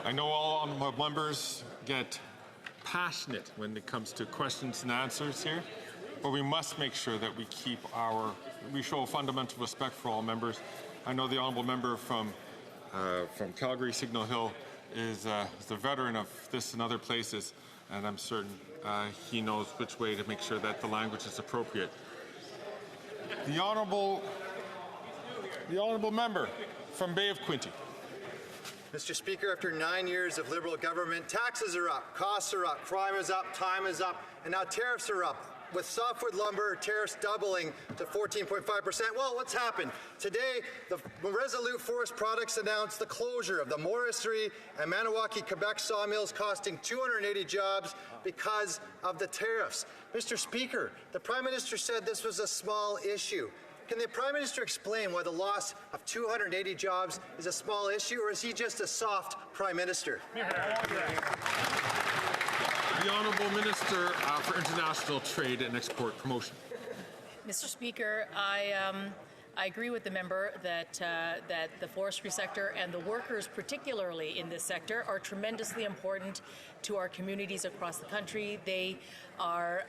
I know all honourable members get passionate when it comes to questions and answers here, but we must make sure that we show fundamental respect for all members. I know the honourable member from Calgary, Signal Hill, is a veteran of this and other places, and I'm certain he knows which way to make sure that the language is appropriate. The honourable member from Bay of Quinte. Mr. Speaker, after 9 years of Liberal government, taxes are up, costs are up, crime is up, time is up, and now tariffs are up. With softwood lumber tariffs doubling to 14.5%, well, what's happened? Today, the Resolute Forest Products announced the closure of the Morris 3 and Maniwaki, Quebec sawmills, costing 280 jobs because of the tariffs. Mr. Speaker, the Prime Minister said this was a small issue. Can the Prime Minister explain why the loss of 280 jobs is a small issue, or is he just a soft Prime Minister? The Honourable Minister for International Trade and Export Promotion. Mr. Speaker, I I agree with the member that that the forestry sector and the workers, particularly in this sector, are tremendously important to our communities across the country. They are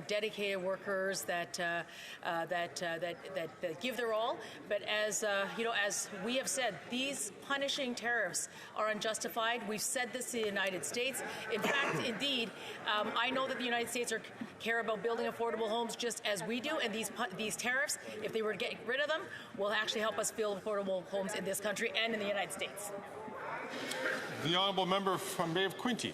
dedicated workers that give their all. But as as we have said, these punishing tariffs are unjustified. We've said this in the United States. In fact, indeed, I know that the United States care about building affordable homes just as we do, and these tariffs, if they were to get rid of them, will actually help us build affordable homes in this country and in the United States. The honourable member from Bay of Quinte.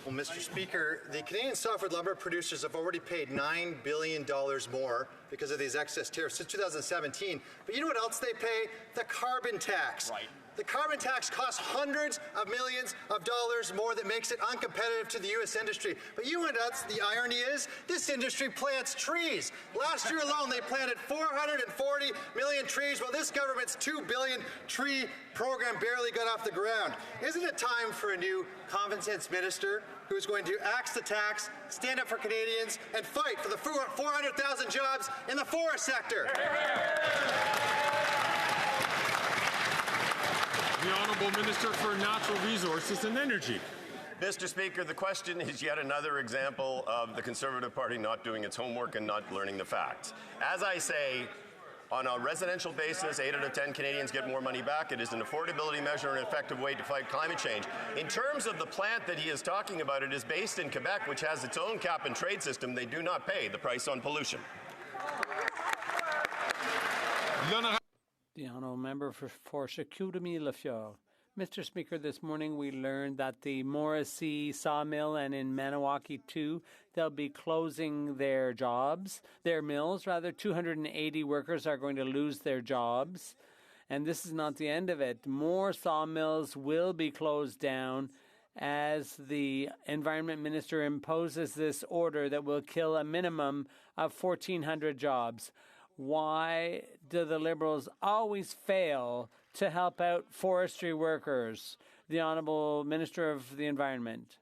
Well, Mr. Speaker, the Canadian softwood lumber producers have already paid $9 billion more because of these excess tariffs since 2017. But you know what else they pay? The carbon tax. Right. The carbon tax costs hundreds of millions of dollars more, that makes it uncompetitive to the U.S. industry. But you know what else the irony is? This industry plants trees. Last year alone, they planted 440 million trees, while this government's $2 billion tree program barely got off the ground. Isn't it time for a new common sense minister who's going to axe the tax, stand up for Canadians, and fight for the 400,000 jobs in the forest sector? The Honourable Minister for Natural Resources and Energy. Mr. Speaker, the question is yet another example of the Conservative Party not doing its homework and not learning the facts. As I say, on a residential basis, 8 out of 10 Canadians get more money back. It is an affordability measure and an effective way to fight climate change. In terms of the plant that he is talking about, it is based in Quebec, which has its own cap and trade system. They do not pay the price on pollution. The honourable member for Chicoutimi-Leflore. Mr. Speaker, this morning we learned that the Morrissey sawmill and in Maniwaki too, they'll be closing their mills. 280 workers are going to lose their jobs. And this is not the end of it. More sawmills will be closed down as the Environment Minister imposes this order that will kill a minimum of 1,400 jobs. Why do the Liberals always fail to help out forestry workers? The Honourable Minister of the Environment.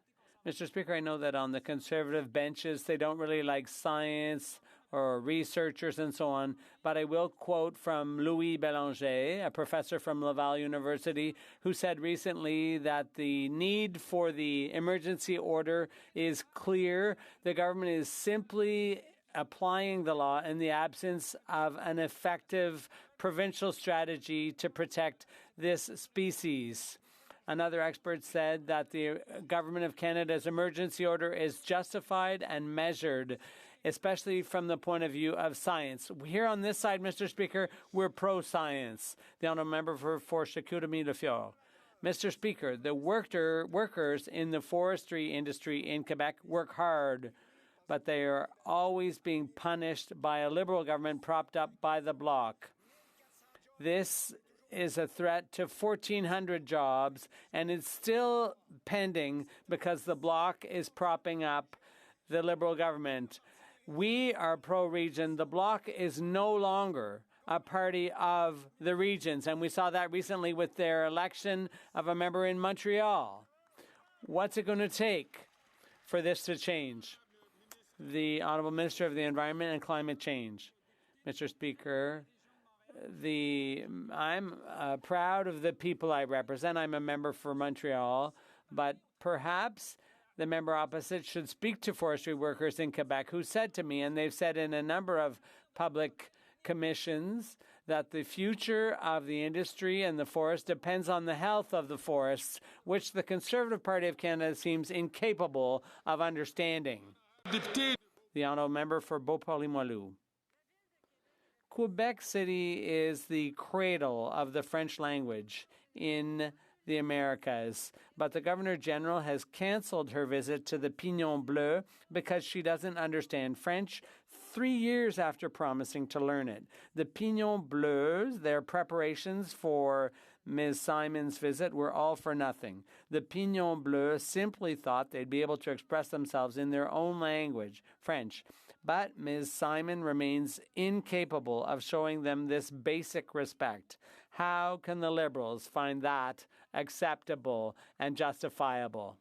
Mr. Speaker, I know that on the Conservative benches they don't really like science or researchers and so on, but I will quote from Louis Bélanger, a professor from Laval University, who said recently that the need for the emergency order is clear. The government is simply applying the law in the absence of an effective provincial strategy to protect this species. Another expert said that the Government of Canada's emergency order is justified and measured, especially from the point of view of science. Here on this side, Mr. Speaker, we're pro-science. The honourable member for Chicoutimi-Leflore. Mr. Speaker, the workers in the forestry industry in Quebec work hard, but they are always being punished by a Liberal government propped up by the Bloc. This is a threat to 1,400 jobs, and it's still pending because the Bloc is propping up the Liberal government. We are pro-region. The Bloc is no longer a party of the regions, and we saw that recently with their election of a member in Montreal. What's it going to take for this to change? The Honourable Minister of the Environment and Climate Change. Mr. Speaker, I'm proud of the people I represent. I'm a member for Montreal, but perhaps the member opposite should speak to forestry workers in Quebec who said to me, and they've said in a number of public commissions, that the future of the industry and the forest depends on the health of the forests, which the Conservative Party of Canada seems incapable of understanding. The honourable member for Beauport-Limoilou. Quebec City is the cradle of the French language in the Americas, but the Governor General has cancelled her visit to the Pignon Bleu because she doesn't understand French 3 years after promising to learn it. The Pignon Bleus, their preparations for Ms. Simon's visit, were all for nothing. The Pignon Bleus simply thought they'd be able to express themselves in their own language, French. But Ms. Simon remains incapable of showing them this basic respect. How can the Liberals find that acceptable and justifiable?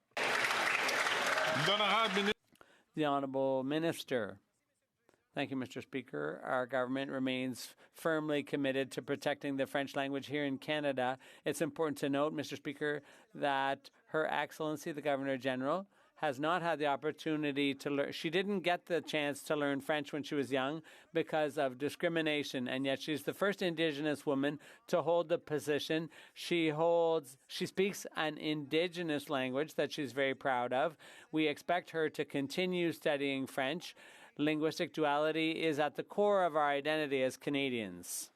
The Honourable Minister. Thank you, Mr. Speaker. Our government remains firmly committed to protecting the French language here in Canada. It's important to note, Mr. Speaker, that Her Excellency, the Governor-General, has not had the opportunity to learn. She didn't get the chance to learn French when she was young because of discrimination, and yet she's the first Indigenous woman to hold the position. She speaks an Indigenous language that she's very proud of. We expect her to continue studying French. Linguistic duality is at the core of our identity as Canadians.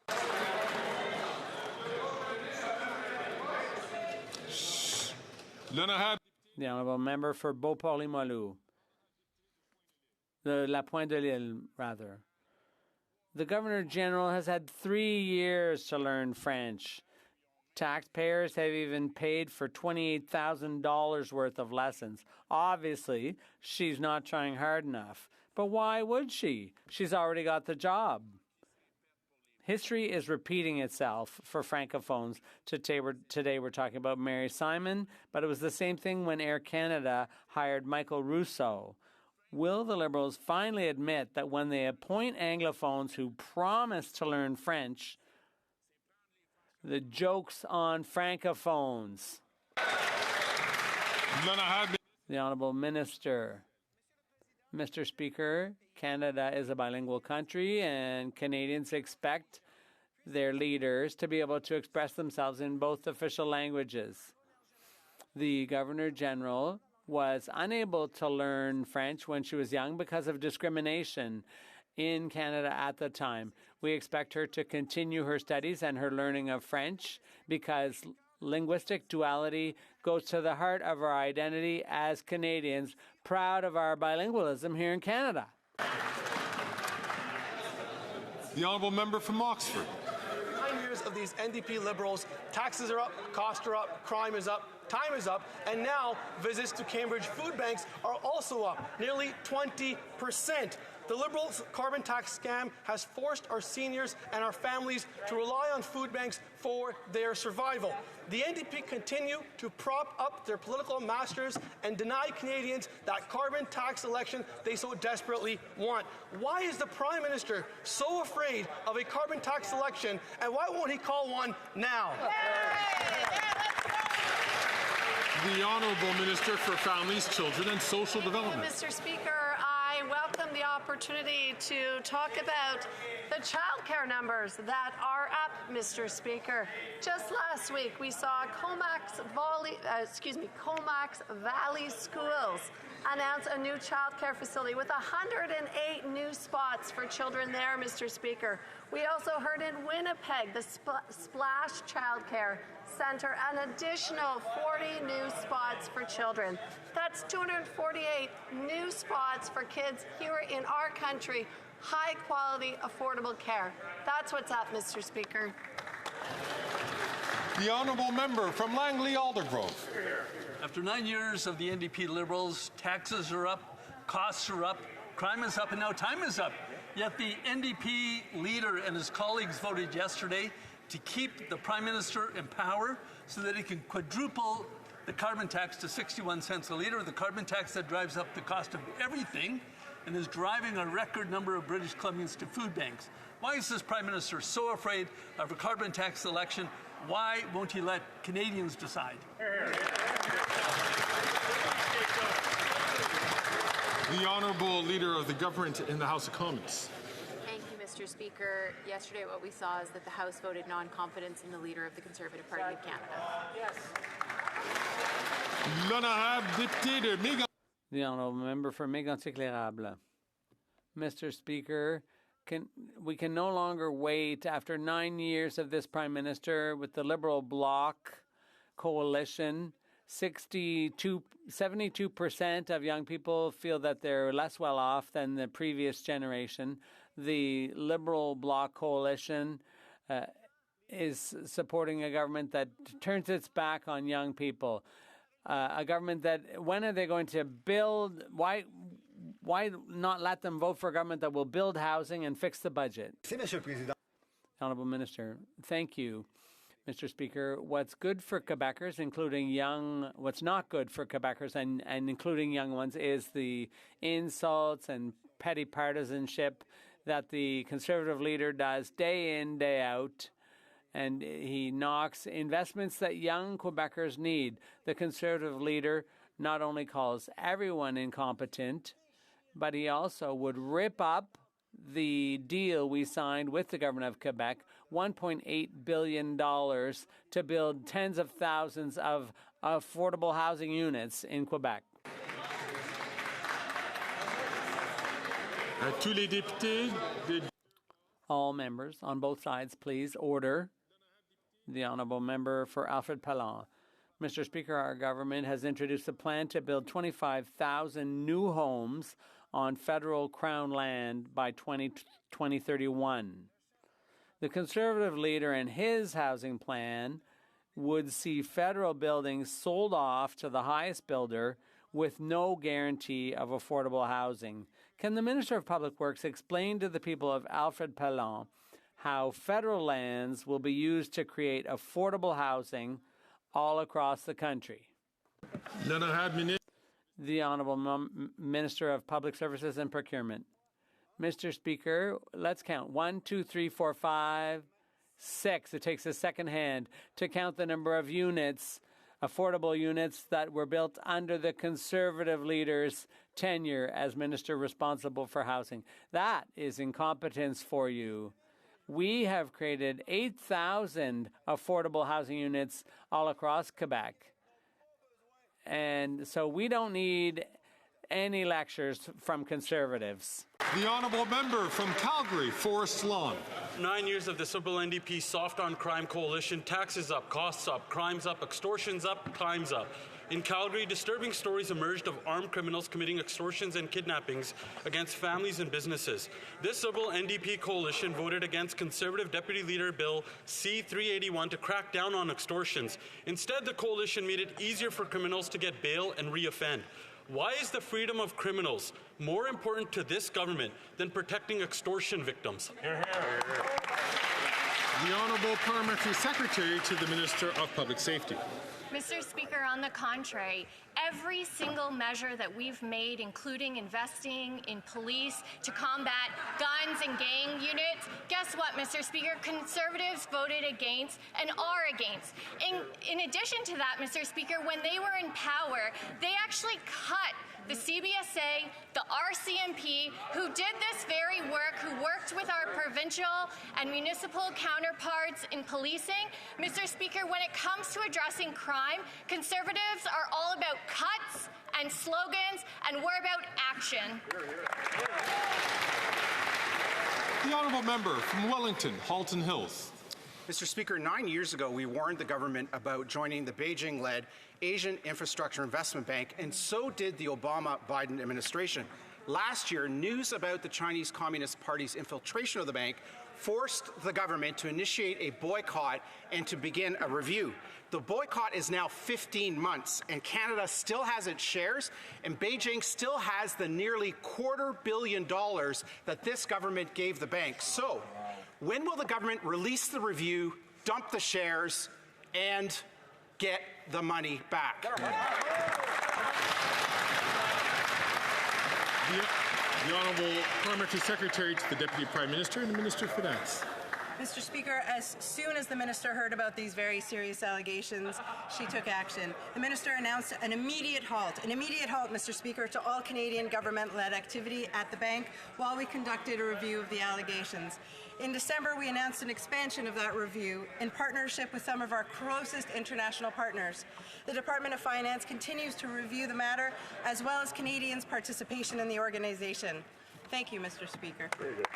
The Honourable Member for Beauport-Limoilou. La Pointe de l'Île, rather. The Governor-General has had 3 years to learn French. Taxpayers have even paid for $28,000 worth of lessons. Obviously, she's not trying hard enough. But why would she? She's already got the job. History is repeating itself for Francophones. Today we're talking about Mary Simon, but it was the same thing when Air Canada hired Michael Rousseau. Will the Liberals finally admit that when they appoint Anglophones who promise to learn French, the joke's on Francophones? The Honourable Minister. Mr. Speaker, Canada is a bilingual country, and Canadians expect their leaders to be able to express themselves in both official languages. The Governor-General was unable to learn French when she was young because of discrimination in Canada at the time. We expect her to continue her studies and her learning of French because linguistic duality goes to the heart of our identity as Canadians, proud of our bilingualism here in Canada. The Honourable Member from Oxford. 9 years of these NDP Liberals, taxes are up, costs are up, crime is up, time is up, and now visits to Cambridge food banks are also up, nearly 20%. The Liberals' carbon tax scam has forced our seniors and our families to rely on food banks for their survival. The NDP continue to prop up their political masters and deny Canadians that carbon tax election they so desperately want. Why is the Prime Minister so afraid of a carbon tax election, and why won't he call one now? The Honourable Minister for Families, Children and Social Development. Mr. Speaker, I welcome the opportunity to talk about the childcare numbers that are up, Mr. Speaker. Just last week, we saw Comox Valley Schools announce a new childcare facility with 108 new spots for children there, Mr. Speaker. We also heard in Winnipeg, the Splash Childcare Center, an additional 40 new spots for children. That's 248 new spots for kids here in our country. High quality, affordable care. That's what's up, Mr. Speaker. The Honourable Member from Langley Aldergrove. After 9 years of the NDP Liberals, taxes are up, costs are up, crime is up, and now time is up. Yet the NDP leader and his colleagues voted yesterday to keep the Prime Minister in power so that he can quadruple the carbon tax to 61 cents a litre, the carbon tax that drives up the cost of everything and is driving a record number of British Columbians to food banks. Why is this Prime Minister so afraid of a carbon tax election? Why won't he let Canadians decide? The Honourable Leader of the Government in the House of Commons. Thank you, Mr. Speaker. Yesterday what we saw is that the House voted non-confidence in the Leader of the Conservative Party of Canada. Yes. L'honorable député de Mégantic. The Honourable Member for Mégantic-l'Érable. Mr. Speaker, we can no longer wait after 9 years of this Prime Minister with the Liberal Bloc coalition. 72% of young people feel that they're less well off than the previous generation. The Liberal Bloc coalition is supporting a government that turns its back on young people. A government that, when are they going to build? Why not let them vote for a government that will build housing and fix the budget? Honourable Minister, thank you. Mr. Speaker, what's good for Quebecers, what's not good for Quebecers and including young ones is the insults and petty partisanship that the Conservative leader does day in, day out. And he knocks investments that young Quebecers need. The Conservative leader not only calls everyone incompetent, but he also would rip up the deal we signed with the government of Quebec, $1.8 billion to build tens of thousands of affordable housing units in Quebec. All members on both sides, please order. The Honourable Member for Alfred Pellan. Mr. Speaker, our government has introduced a plan to build 25,000 new homes on federal Crown land by 2031. The Conservative leader and his housing plan would see federal buildings sold off to the highest builder with no guarantee of affordable housing. Can the Minister of Public Works explain to the people of Alfred Pellan how federal lands will be used to create affordable housing all across the country? The Honourable Minister of Public Services and Procurement. Mr. Speaker, let's count. 1, 2, 3, 4, 5, 6. It takes a second hand to count the number of units, affordable units, that were built under the Conservative leader's tenure as Minister responsible for housing. That is incompetence for you. We have created 8,000 affordable housing units all across Quebec. And so we don't need any lectures from Conservatives. The Honourable Member from Calgary, Forest Lawn. 9 years of the Liberal NDP Soft on Crime Coalition, taxes up, costs up, crimes up, extortions up, crimes up. In Calgary, disturbing stories emerged of armed criminals committing extortions and kidnappings against families and businesses. This Liberal NDP coalition voted against Conservative Deputy Leader Bill C-381 to crack down on extortions. Instead, the coalition made it easier for criminals to get bail and re-offend. Why is the freedom of criminals more important to this government than protecting extortion victims? The Honourable Parliamentary Secretary to the Minister of Public Safety. Mr. Speaker, on the contrary, every single measure that we've made, including investing in police to combat guns and gang units, guess what, Mr. Speaker? Conservatives voted against and are against. In addition to that, Mr. Speaker, when they were in power, they actually cut the CBSA, the RCMP, who did this very work, who worked with our provincial and municipal counterparts in policing. Mr. Speaker, when it comes to addressing crime, Conservatives are all about cuts and slogans, and we're about action. The Honourable Member from Wellington, Halton Hills. Mr. Speaker, 9 years ago, we warned the government about joining the Beijing-led Asian Infrastructure Investment Bank, and so did the Obama-Biden administration. Last year, news about the Chinese Communist Party's infiltration of the bank forced the government to initiate a boycott and to begin a review. The boycott is now 15 months, and Canada still has its shares, and Beijing still has the nearly $250 million that this government gave the bank. So, when will the government release the review, dump the shares, and get the money back? The Honourable Parliamentary Secretary to the Deputy Prime Minister and the Minister of Finance. Mr. Speaker, as soon as the Minister heard about these very serious allegations, she took action. The Minister announced an immediate halt, Mr. Speaker, to all Canadian government-led activity at the bank while we conducted a review of the allegations. In December, we announced an expansion of that review in partnership with some of our closest international partners. The Department of Finance continues to review the matter, as well as Canadians' participation in the organization. Thank you, Mr. Speaker. Very good.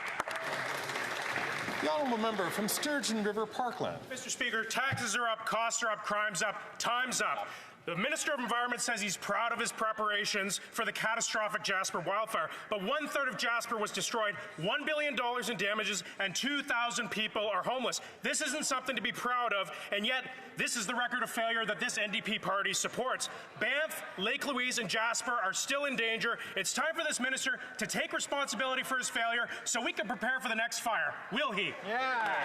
The Honourable Member from Sturgeon River Parkland. Mr. Speaker, taxes are up, costs are up, crime's up, time's up. The Minister of Environment says he's proud of his preparations for the catastrophic Jasper wildfire, but 1/3 of Jasper was destroyed, $1 billion in damages, and 2,000 people are homeless. This isn't something to be proud of, and yet this is the record of failure that this NDP party supports. Banff, Lake Louise, and Jasper are still in danger. It's time for this minister to take responsibility for his failure so we can prepare for the next fire. Will he? Yeah.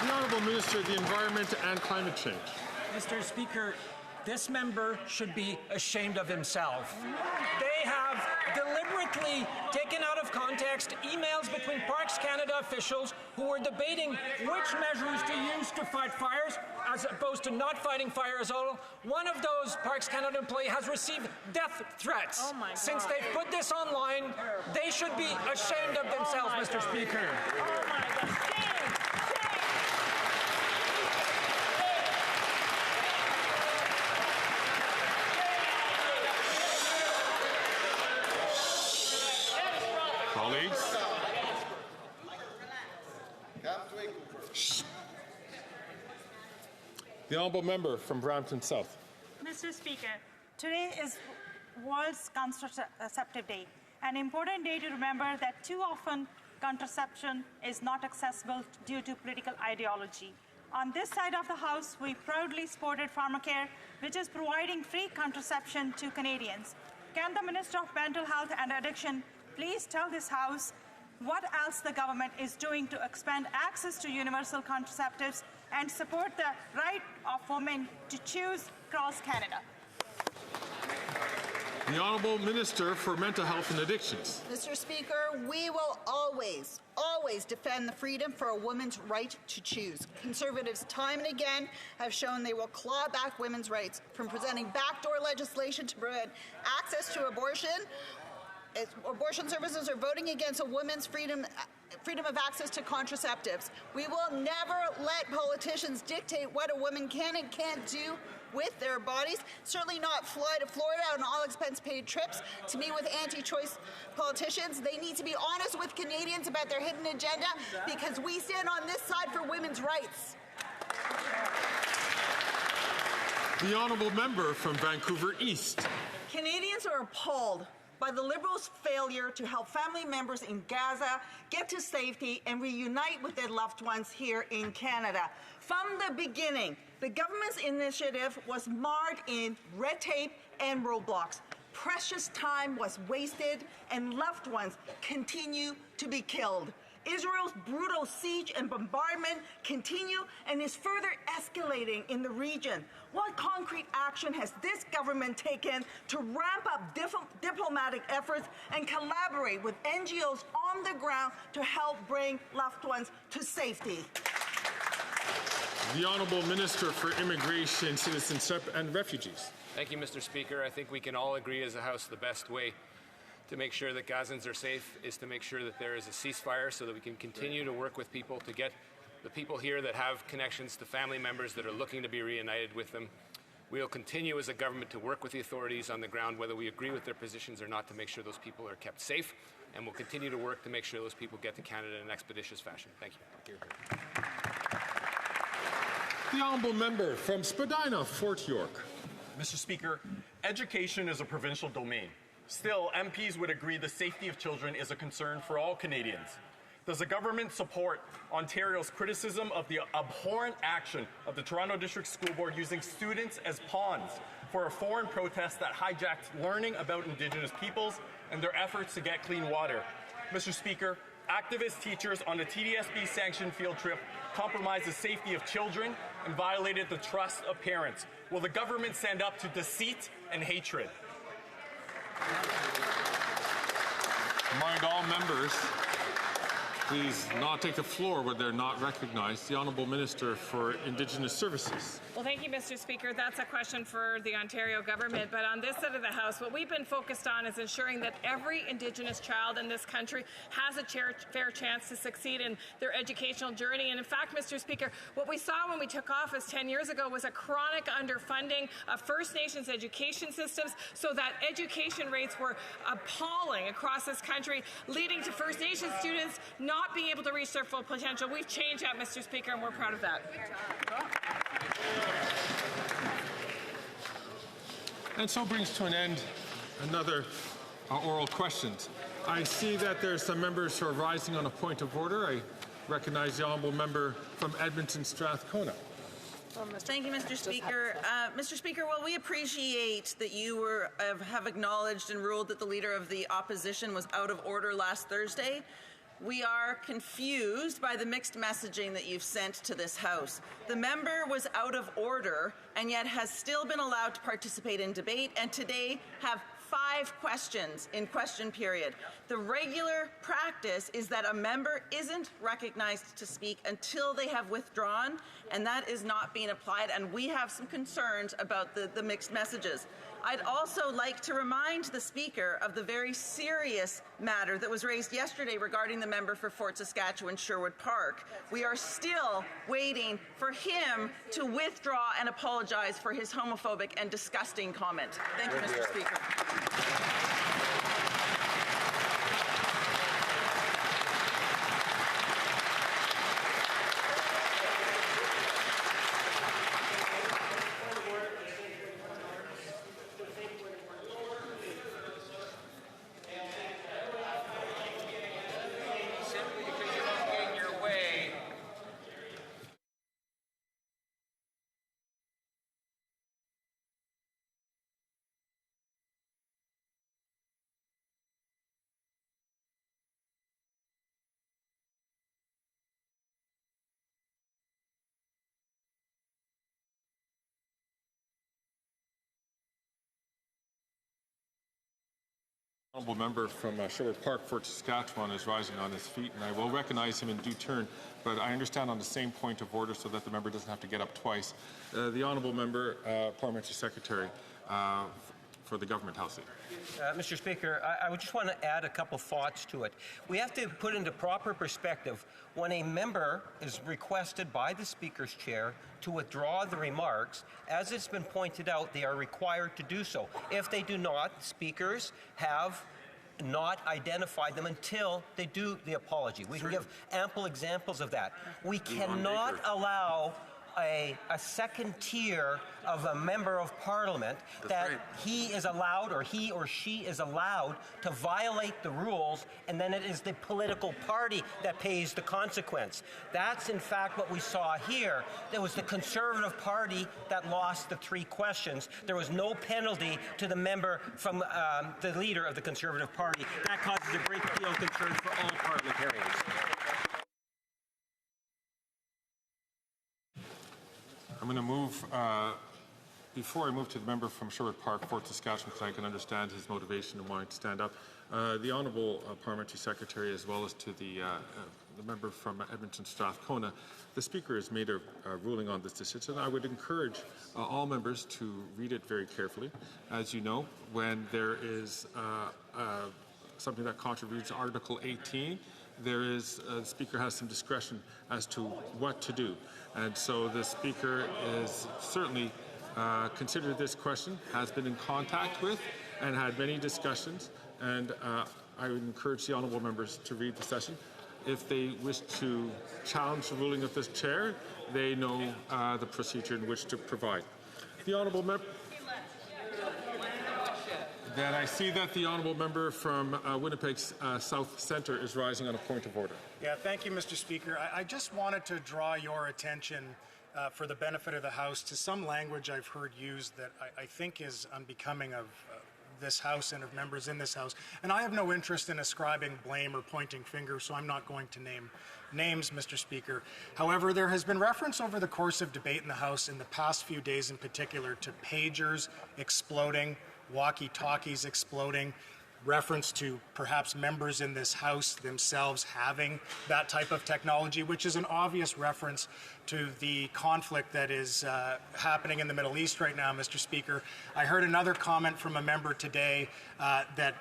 The Honourable Minister of the Environment and Climate Change. Mr. Speaker, this member should be ashamed of himself. They have deliberately taken out of context emails between Parks Canada officials who were debating which measures to use to fight fires as opposed to not fighting fires at all. One of those Parks Canada employees has received death threats. Since they've put this online, they should be ashamed of themselves, Mr. Speaker. Oh my God. Colleagues. The honourable member from Brampton South. Mr. Speaker, today is World Contraceptive Day, an important day to remember that too often contraception is not accessible due to political ideology. On this side of the House, we proudly supported Pharmacare, which is providing free contraception to Canadians. Can the Minister of Mental Health and Addiction please tell this House what else the government is doing to expand access to universal contraceptives and support the right of women to choose across Canada? The Honourable Minister for Mental Health and Addictions. Mr. Speaker, we will always defend the freedom for a woman's right to choose. Conservatives time and again have shown they will claw back women's rights, from presenting backdoor legislation to prevent access to abortion services, or voting against a woman's freedom of access to contraceptives. We will never let politicians dictate what a woman can and can't do with their bodies. Certainly not fly to Florida on all expense paid trips to meet with anti-choice politicians. They need to be honest with Canadians about their hidden agenda, because we stand on this side for women's rights. The honourable member from Vancouver East. Canadians are appalled by the Liberals' failure to help family members in Gaza get to safety and reunite with their loved ones here in Canada. From the beginning, the government's initiative was marred in red tape and roadblocks. Precious time was wasted, and loved ones continue to be killed. Israel's brutal siege and bombardment continue and is further escalating in the region. What concrete action has this government taken to ramp up diplomatic efforts and collaborate with NGOs on the ground to help bring loved ones to safety? The Honourable Minister for Immigration, Citizenship and Refugees. Thank you, Mr. Speaker. I think we can all agree as a House the best way to make sure that Gazans are safe is to make sure that there is a ceasefire so that we can continue to work with people to get the people here that have connections to family members that are looking to be reunited with them. We will continue as a government to work with the authorities on the ground, whether we agree with their positions or not, to make sure those people are kept safe, and we'll continue to work to make sure those people get to Canada in an expeditious fashion. Thank you. The honourable member from Spadina, Fort York. Mr. Speaker, education is a provincial domain. Still, MPs would agree the safety of children is a concern for all Canadians. Does the government support Ontario's criticism of the abhorrent action of the Toronto District School Board using students as pawns for a foreign protest that hijacked learning about Indigenous peoples and their efforts to get clean water? Mr. Speaker, activist teachers on a TDSB-sanctioned field trip compromised the safety of children and violated the trust of parents. Will the government stand up to deceit and hatred? Remind all members, please not take the floor where they're not recognized. The Honourable Minister for Indigenous Services. Well, thank you, Mr. Speaker. That's a question for the Ontario government. But on this side of the House, what we've been focused on is ensuring that every Indigenous child in this country has a fair chance to succeed in their educational journey. And in fact, Mr. Speaker, what we saw when we took office 10 years ago was a chronic underfunding of First Nations education systems, so that education rates were appalling across this country, leading to First Nations students not being able to reach their full potential. We've changed that, Mr. Speaker, and we're proud of that. And so brings to an end another oral questions. I see that there's some members who are rising on a point of order. I recognize the honourable member from Edmonton Strathcona. Thank you, Mr. Speaker. Mr. Speaker, while we appreciate that you have acknowledged and ruled that the Leader of the Opposition was out of order last Thursday, we are confused by the mixed messaging that you've sent to this House. The member was out of order and yet has still been allowed to participate in debate and today have 5 questions in question period. The regular practice is that a member isn't recognized to speak until they have withdrawn, and that is not being applied, and we have some concerns about the mixed messages. I'd also like to remind the Speaker of the very serious matter that was raised yesterday regarding the member for Fort Saskatchewan Sherwood Park. We are still waiting for him to withdraw and apologize for his homophobic and disgusting comment. Thank you, Mr. Speaker. Honourable member from Sherwood Park, Fort Saskatchewan, is rising on his feet, and I will recognize him in due turn, but I understand on the same point of order so that the member doesn't have to get up twice. The Honourable member, Parliamentary Secretary for the Government House. Mr. Speaker, I would just want to add a couple thoughts to it. We have to put into proper perspective when a member is requested by the Speaker's chair to withdraw the remarks. As it's been pointed out, they are required to do so. If they do not, speakers have not identified them until they do the apology. We can give ample examples of that. We cannot allow a second tier of a member of parliament that he is allowed, or he or she is allowed, to violate the rules, and then it is the political party that pays the consequence. That's in fact what we saw here. There was the Conservative Party that lost the 3 questions. There was no penalty to the member from the leader of the Conservative Party. That causes a great deal of concern for all parliamentarians. I'm going to move, before I move to the member from Sherwood Park, Fort Saskatchewan, because I can understand his motivation and wanting to stand up, the Honourable Parliamentary Secretary, as well as to the member from Edmonton Strathcona, the Speaker has made a ruling on this decision. I would encourage all members to read it very carefully. As you know, when there is something that contravenes Article 18, the Speaker has some discretion as to what to do. And so the Speaker is certainly considered this question, has been in contact with, and had many discussions. And I would encourage the honourable members to read the session. If they wish to challenge the ruling of this chair, they know the procedure in which to provide. The honourable member. Then I see that the honourable member from Winnipeg's South Centre is rising on a point of order. Yeah, thank you, Mr. Speaker. I just wanted to draw your attention for the benefit of the House to some language I've heard used that I think is unbecoming of this House and of members in this House. And I have no interest in ascribing blame or pointing fingers, so I'm not going to name names, Mr. Speaker. However, there has been reference over the course of debate in the House in the past few days in particular to pagers exploding, walkie-talkies exploding, reference to perhaps members in this House themselves having that type of technology, which is an obvious reference to the conflict that is happening in the Middle East right now, Mr. Speaker. I heard another comment from a member today that,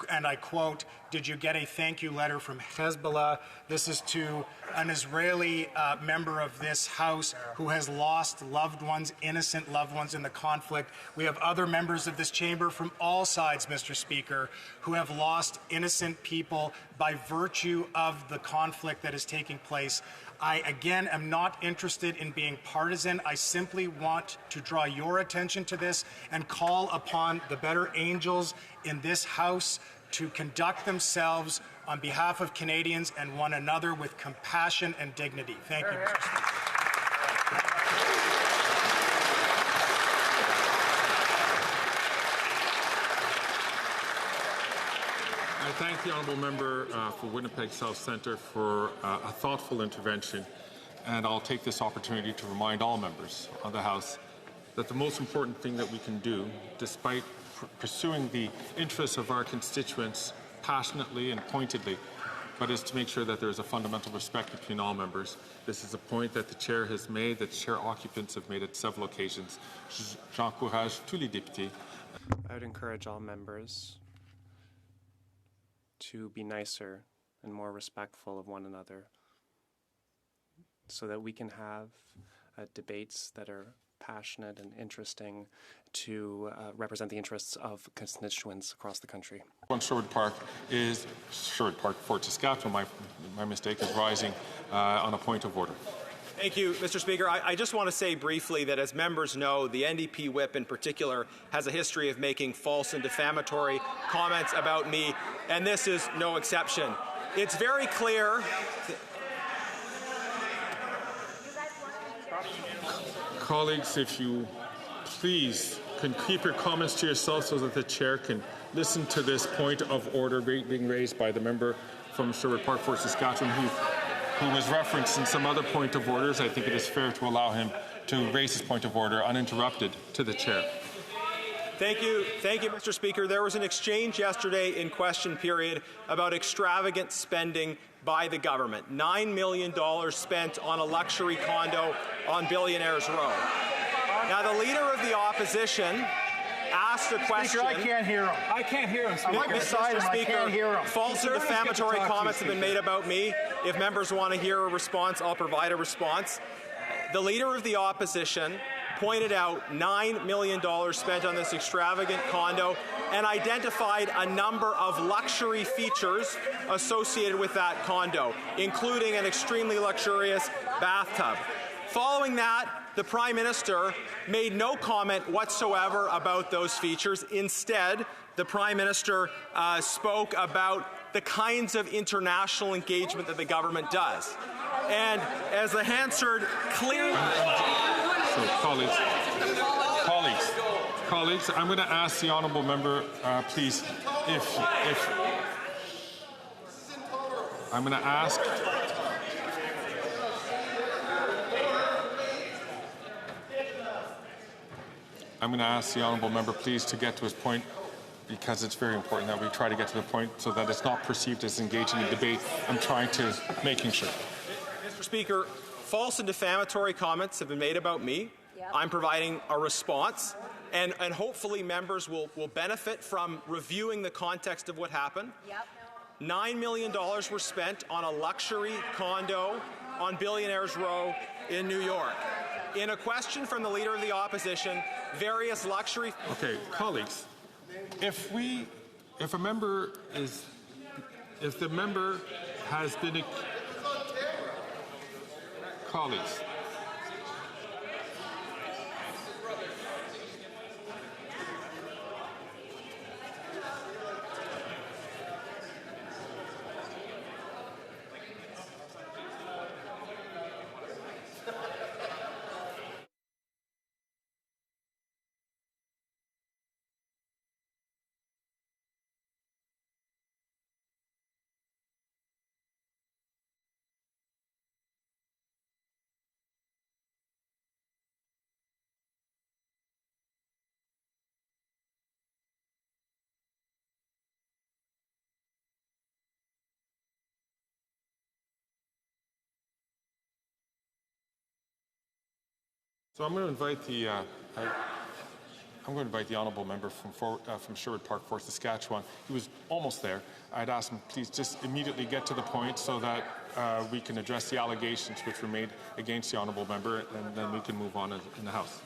and I quote, "Did you get a thank you letter from Hezbollah?" This is to an Israeli member of this House who has lost loved ones, innocent loved ones in the conflict. We have other members of this chamber from all sides, Mr. Speaker, who have lost innocent people by virtue of the conflict that is taking place. I, again, am not interested in being partisan. I simply want to draw your attention to this and call upon the better angels in this House to conduct themselves on behalf of Canadians and one another with compassion and dignity. Thank you, Mr. Speaker. I thank the honourable member for Winnipeg South Centre for a thoughtful intervention, and I'll take this opportunity to remind all members of the House that the most important thing that we can do, despite pursuing the interests of our constituents passionately and pointedly, but is to make sure that there is a fundamental respect between all members. This is a point that the Chair has made, that Chair occupants have made at several occasions. J'encourage tous les députés. I would encourage all members to be nicer and more respectful of one another so that we can have debates that are passionate and interesting to represent the interests of constituents across the country. Sherwood Park, Fort Saskatchewan, my mistake, is rising on a point of order. Thank you, Mr. Speaker. I just want to say briefly that, as members know, the NDP whip in particular has a history of making false and defamatory comments about me, and this is no exception. It's very clear. Colleagues, if you please can keep your comments to yourself so that the Chair can listen to this point of order being raised by the member from Sherwood Park, Fort Saskatchewan, who was referenced in some other point of orders. I think it is fair to allow him to raise his point of order uninterrupted to the Chair. Thank you, Mr. Speaker. There was an exchange yesterday in question period about extravagant spending by the government. $9 million spent on a luxury condo on Billionaires Row. Now, the Leader of the Opposition asked a question. Speaker, I can't hear him. I can't hear him. I'm right beside him. I can't hear him. False and defamatory comments have been made about me. If members want to hear a response, I'll provide a response. The Leader of the Opposition pointed out $9 million spent on this extravagant condo and identified a number of luxury features associated with that condo, including an extremely luxurious bathtub. Following that, the Prime Minister made no comment whatsoever about those features. Instead, the Prime Minister spoke about the kinds of international engagement that the government does. And as the Hansard clearly... So, colleagues, I'm going to ask the honourable member, please, if I'm going to ask. I'm going to ask the honourable member, please, to get to his point, because it's very important that we try to get to the point so that it's not perceived as engaging in debate. I'm trying to making sure. Mr. Speaker, false and defamatory comments have been made about me. Yep. I'm providing a response, and hopefully members will benefit from reviewing the context of what happened. Yep. $9 million were spent on a luxury condo on Billionaires Row in New York. In a question from the Leader of the Opposition, various luxury... Okay, colleagues, if the member has been... Colleagues. So I'm going to invite the honourable member from Sherwood Park, Fort Saskatchewan. He was almost there. I'd ask him, please, just immediately get to the point so that we can address the allegations which were made against the honourable member, and then we can move on in the House.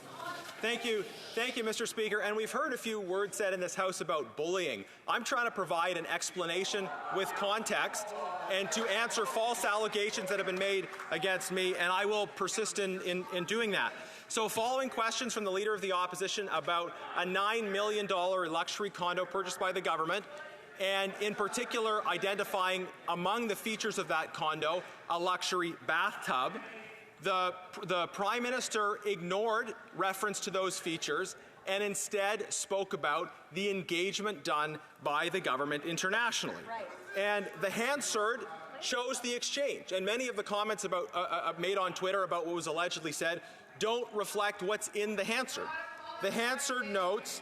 Thank you, Mr. Speaker. And we've heard a few words said in this House about bullying. I'm trying to provide an explanation with context and to answer false allegations that have been made against me, and I will persist in doing that. So following questions from the Leader of the Opposition about a $9 million luxury condo purchased by the government, and in particular identifying among the features of that condo a luxury bathtub, the Prime Minister ignored reference to those features and instead spoke about the engagement done by the government internationally. Right. And the Hansard shows the exchange. And many of the comments about, made on Twitter about what was allegedly said don't reflect what's in the Hansard. The Hansard notes,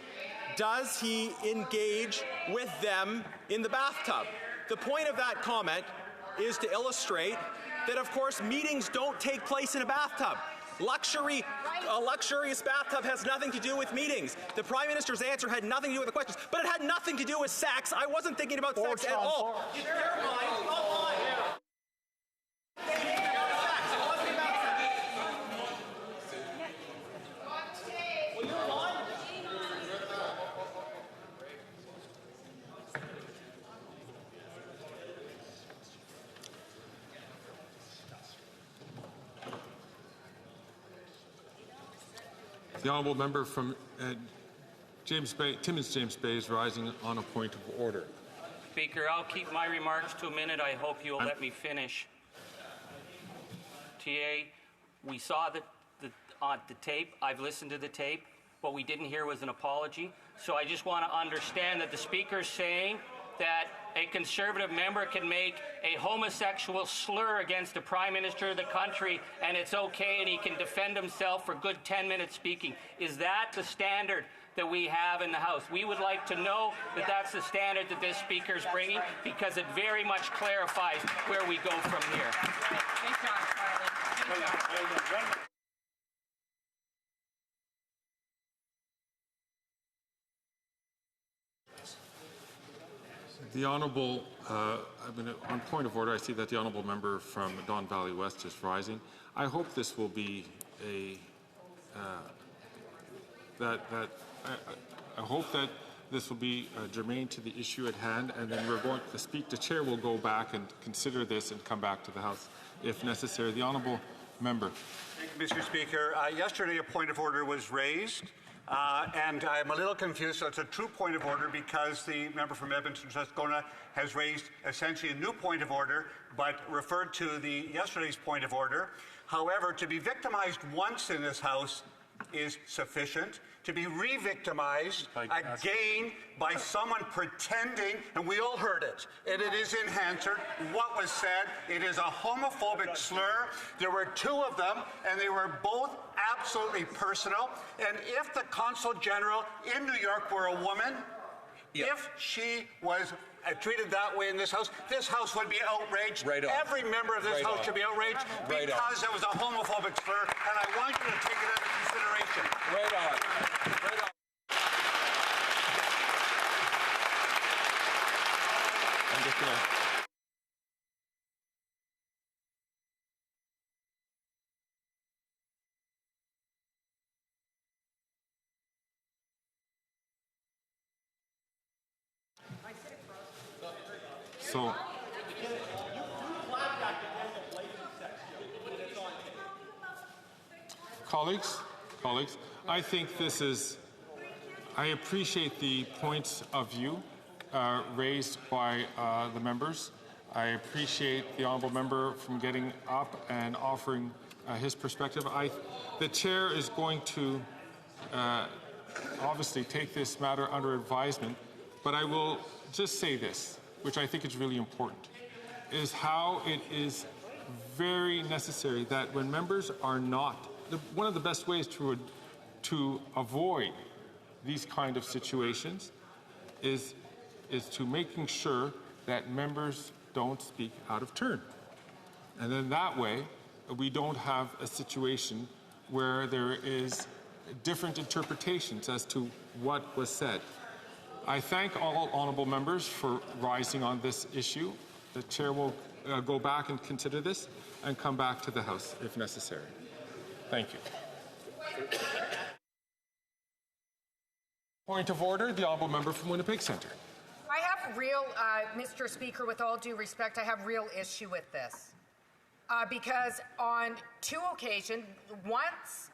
does he engage with them in the bathtub? The point of that comment is to illustrate that, of course, meetings don't take place in a bathtub. A luxurious bathtub has nothing to do with meetings. The Prime Minister's answer had nothing to do with the questions, but it had nothing to do with sex. I wasn't thinking about sex at all. The honourable member from Timmins James Bay is rising on a point of order. Speaker, I'll keep my remarks to a minute. I hope you'll let me finish. TA, we saw the tape. I've listened to the tape. What we didn't hear was an apology. So I just want to understand that the Speaker's saying that a Conservative member can make a homosexual slur against the Prime Minister of the country and it's okay and he can defend himself for good 10 minutes speaking. Is that the standard that we have in the House? We would like to know that that's the standard that this Speaker is bringing, because it very much clarifies where we go from here. Great job, Charlie. Good job. The Honourable, on point of order, I see that the Honourable member from Don Valley West is rising. I hope this will be I hope that this will be germane to the issue at hand, and then the chair will go back and consider this and come back to the House if necessary. The Honourable member. Thank you, Mr. Speaker. Yesterday, a point of order was raised. And I'm a little confused. So it's a true point of order because the member from Edmonton Strathcona has raised essentially a new point of order, but referred to yesterday's point of order. However, to be victimized once in this House is sufficient. To be re-victimized again by someone pretending, and we all heard it, and it is in Hansard, what was said. It is a homophobic slur. There were two of them, and they were both absolutely personal. And if the Consul General in New York were a woman, if she was treated that way in this House would be outraged. Right on. Every member of this House should be outraged because it was a homophobic slur, and I want you to take it into consideration. Right on. Right on. I'm just gonna... So, colleagues, I think I appreciate the points of view raised by the members. I appreciate the honourable member from getting up and offering his perspective. The chair is going to obviously take this matter under advisement, but I will just say this, which I think is really important, is how it is very necessary that when members are not, one of the best ways to avoid these kind of situations is to making sure that members don't speak out of turn. And then that way, we don't have a situation where there is different interpretations as to what was said. I thank all honourable members for rising on this issue. The chair will go back and consider this and come back to the House if necessary. Thank you. Point of order, the honourable member from Winnipeg Centre. I have real, Mr. Speaker, with all due respect, I have real issue with this. Because on two occasions, once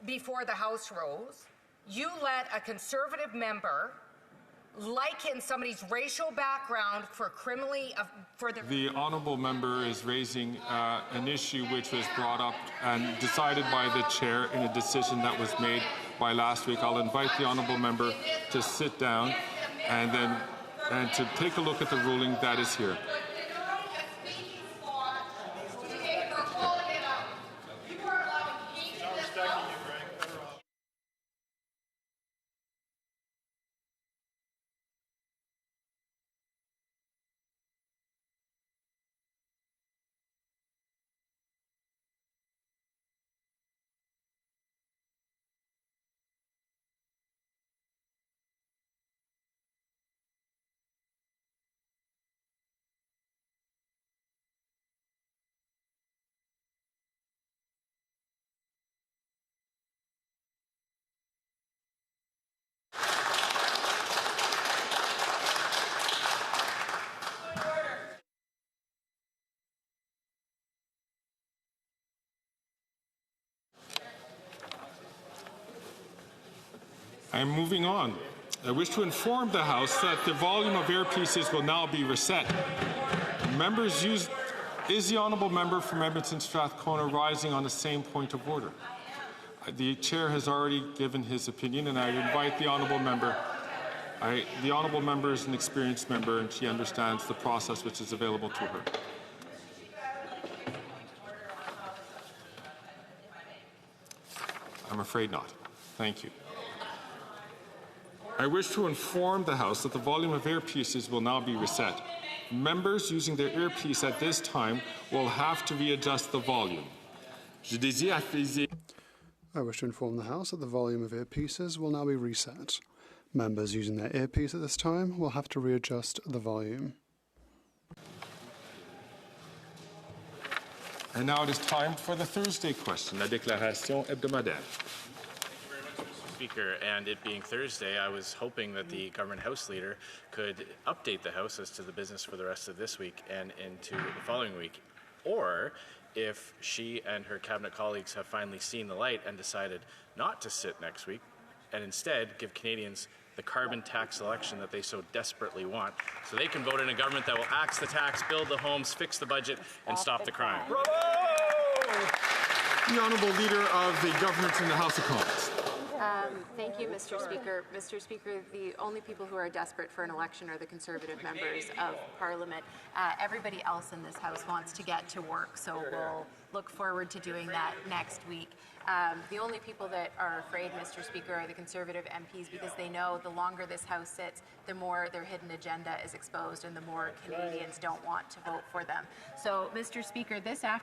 before the House rose, you let a Conservative member liken somebody's racial background for criminally The honourable member is raising an issue which was brought up and decided by the chair in a decision that was made by last week. I'll invite the honourable member to sit down, and then and to take a look at the ruling that is here. I am moving on. I wish to inform the House that the volume of earpieces will now be reset. Members use. Is the honourable member from Edmonton Strathcona rising on the same point of order? The chair has already given his opinion, and I invite the honourable member. The honourable member is an experienced member, and she understands the process which is available to her. I'm afraid not. Thank you. I wish to inform the House that the volume of earpieces will now be reset. Members using their earpiece at this time will have to readjust the volume. I wish to inform the House that the volume of earpieces will now be reset. Members using their earpiece at this time will have to readjust the volume. And now it is time for the Thursday question, la déclaration hebdomadaire. Speaker, and it being Thursday, I was hoping that the government House Leader could update the House as to the business for the rest of this week and into the following week, or if she and her cabinet colleagues have finally seen the light and decided not to sit next week and instead give Canadians the carbon tax election that they so desperately want, so they can vote in a government that will axe the tax, build the homes, fix the budget, and stop the crime. Bravo! The Honourable Leader of the Government in the House of Commons. Thank you, Mr. Speaker. Mr. Speaker, the only people who are desperate for an election are the Conservative members of Parliament. Everybody else in this House wants to get to work, so we'll look forward to doing that next week. The only people that are afraid, Mr. Speaker, are the Conservative MPs, because they know the longer this House sits, the more their hidden agenda is exposed and the more Canadians don't want to vote for them. So, Mr. Speaker, this afternoon,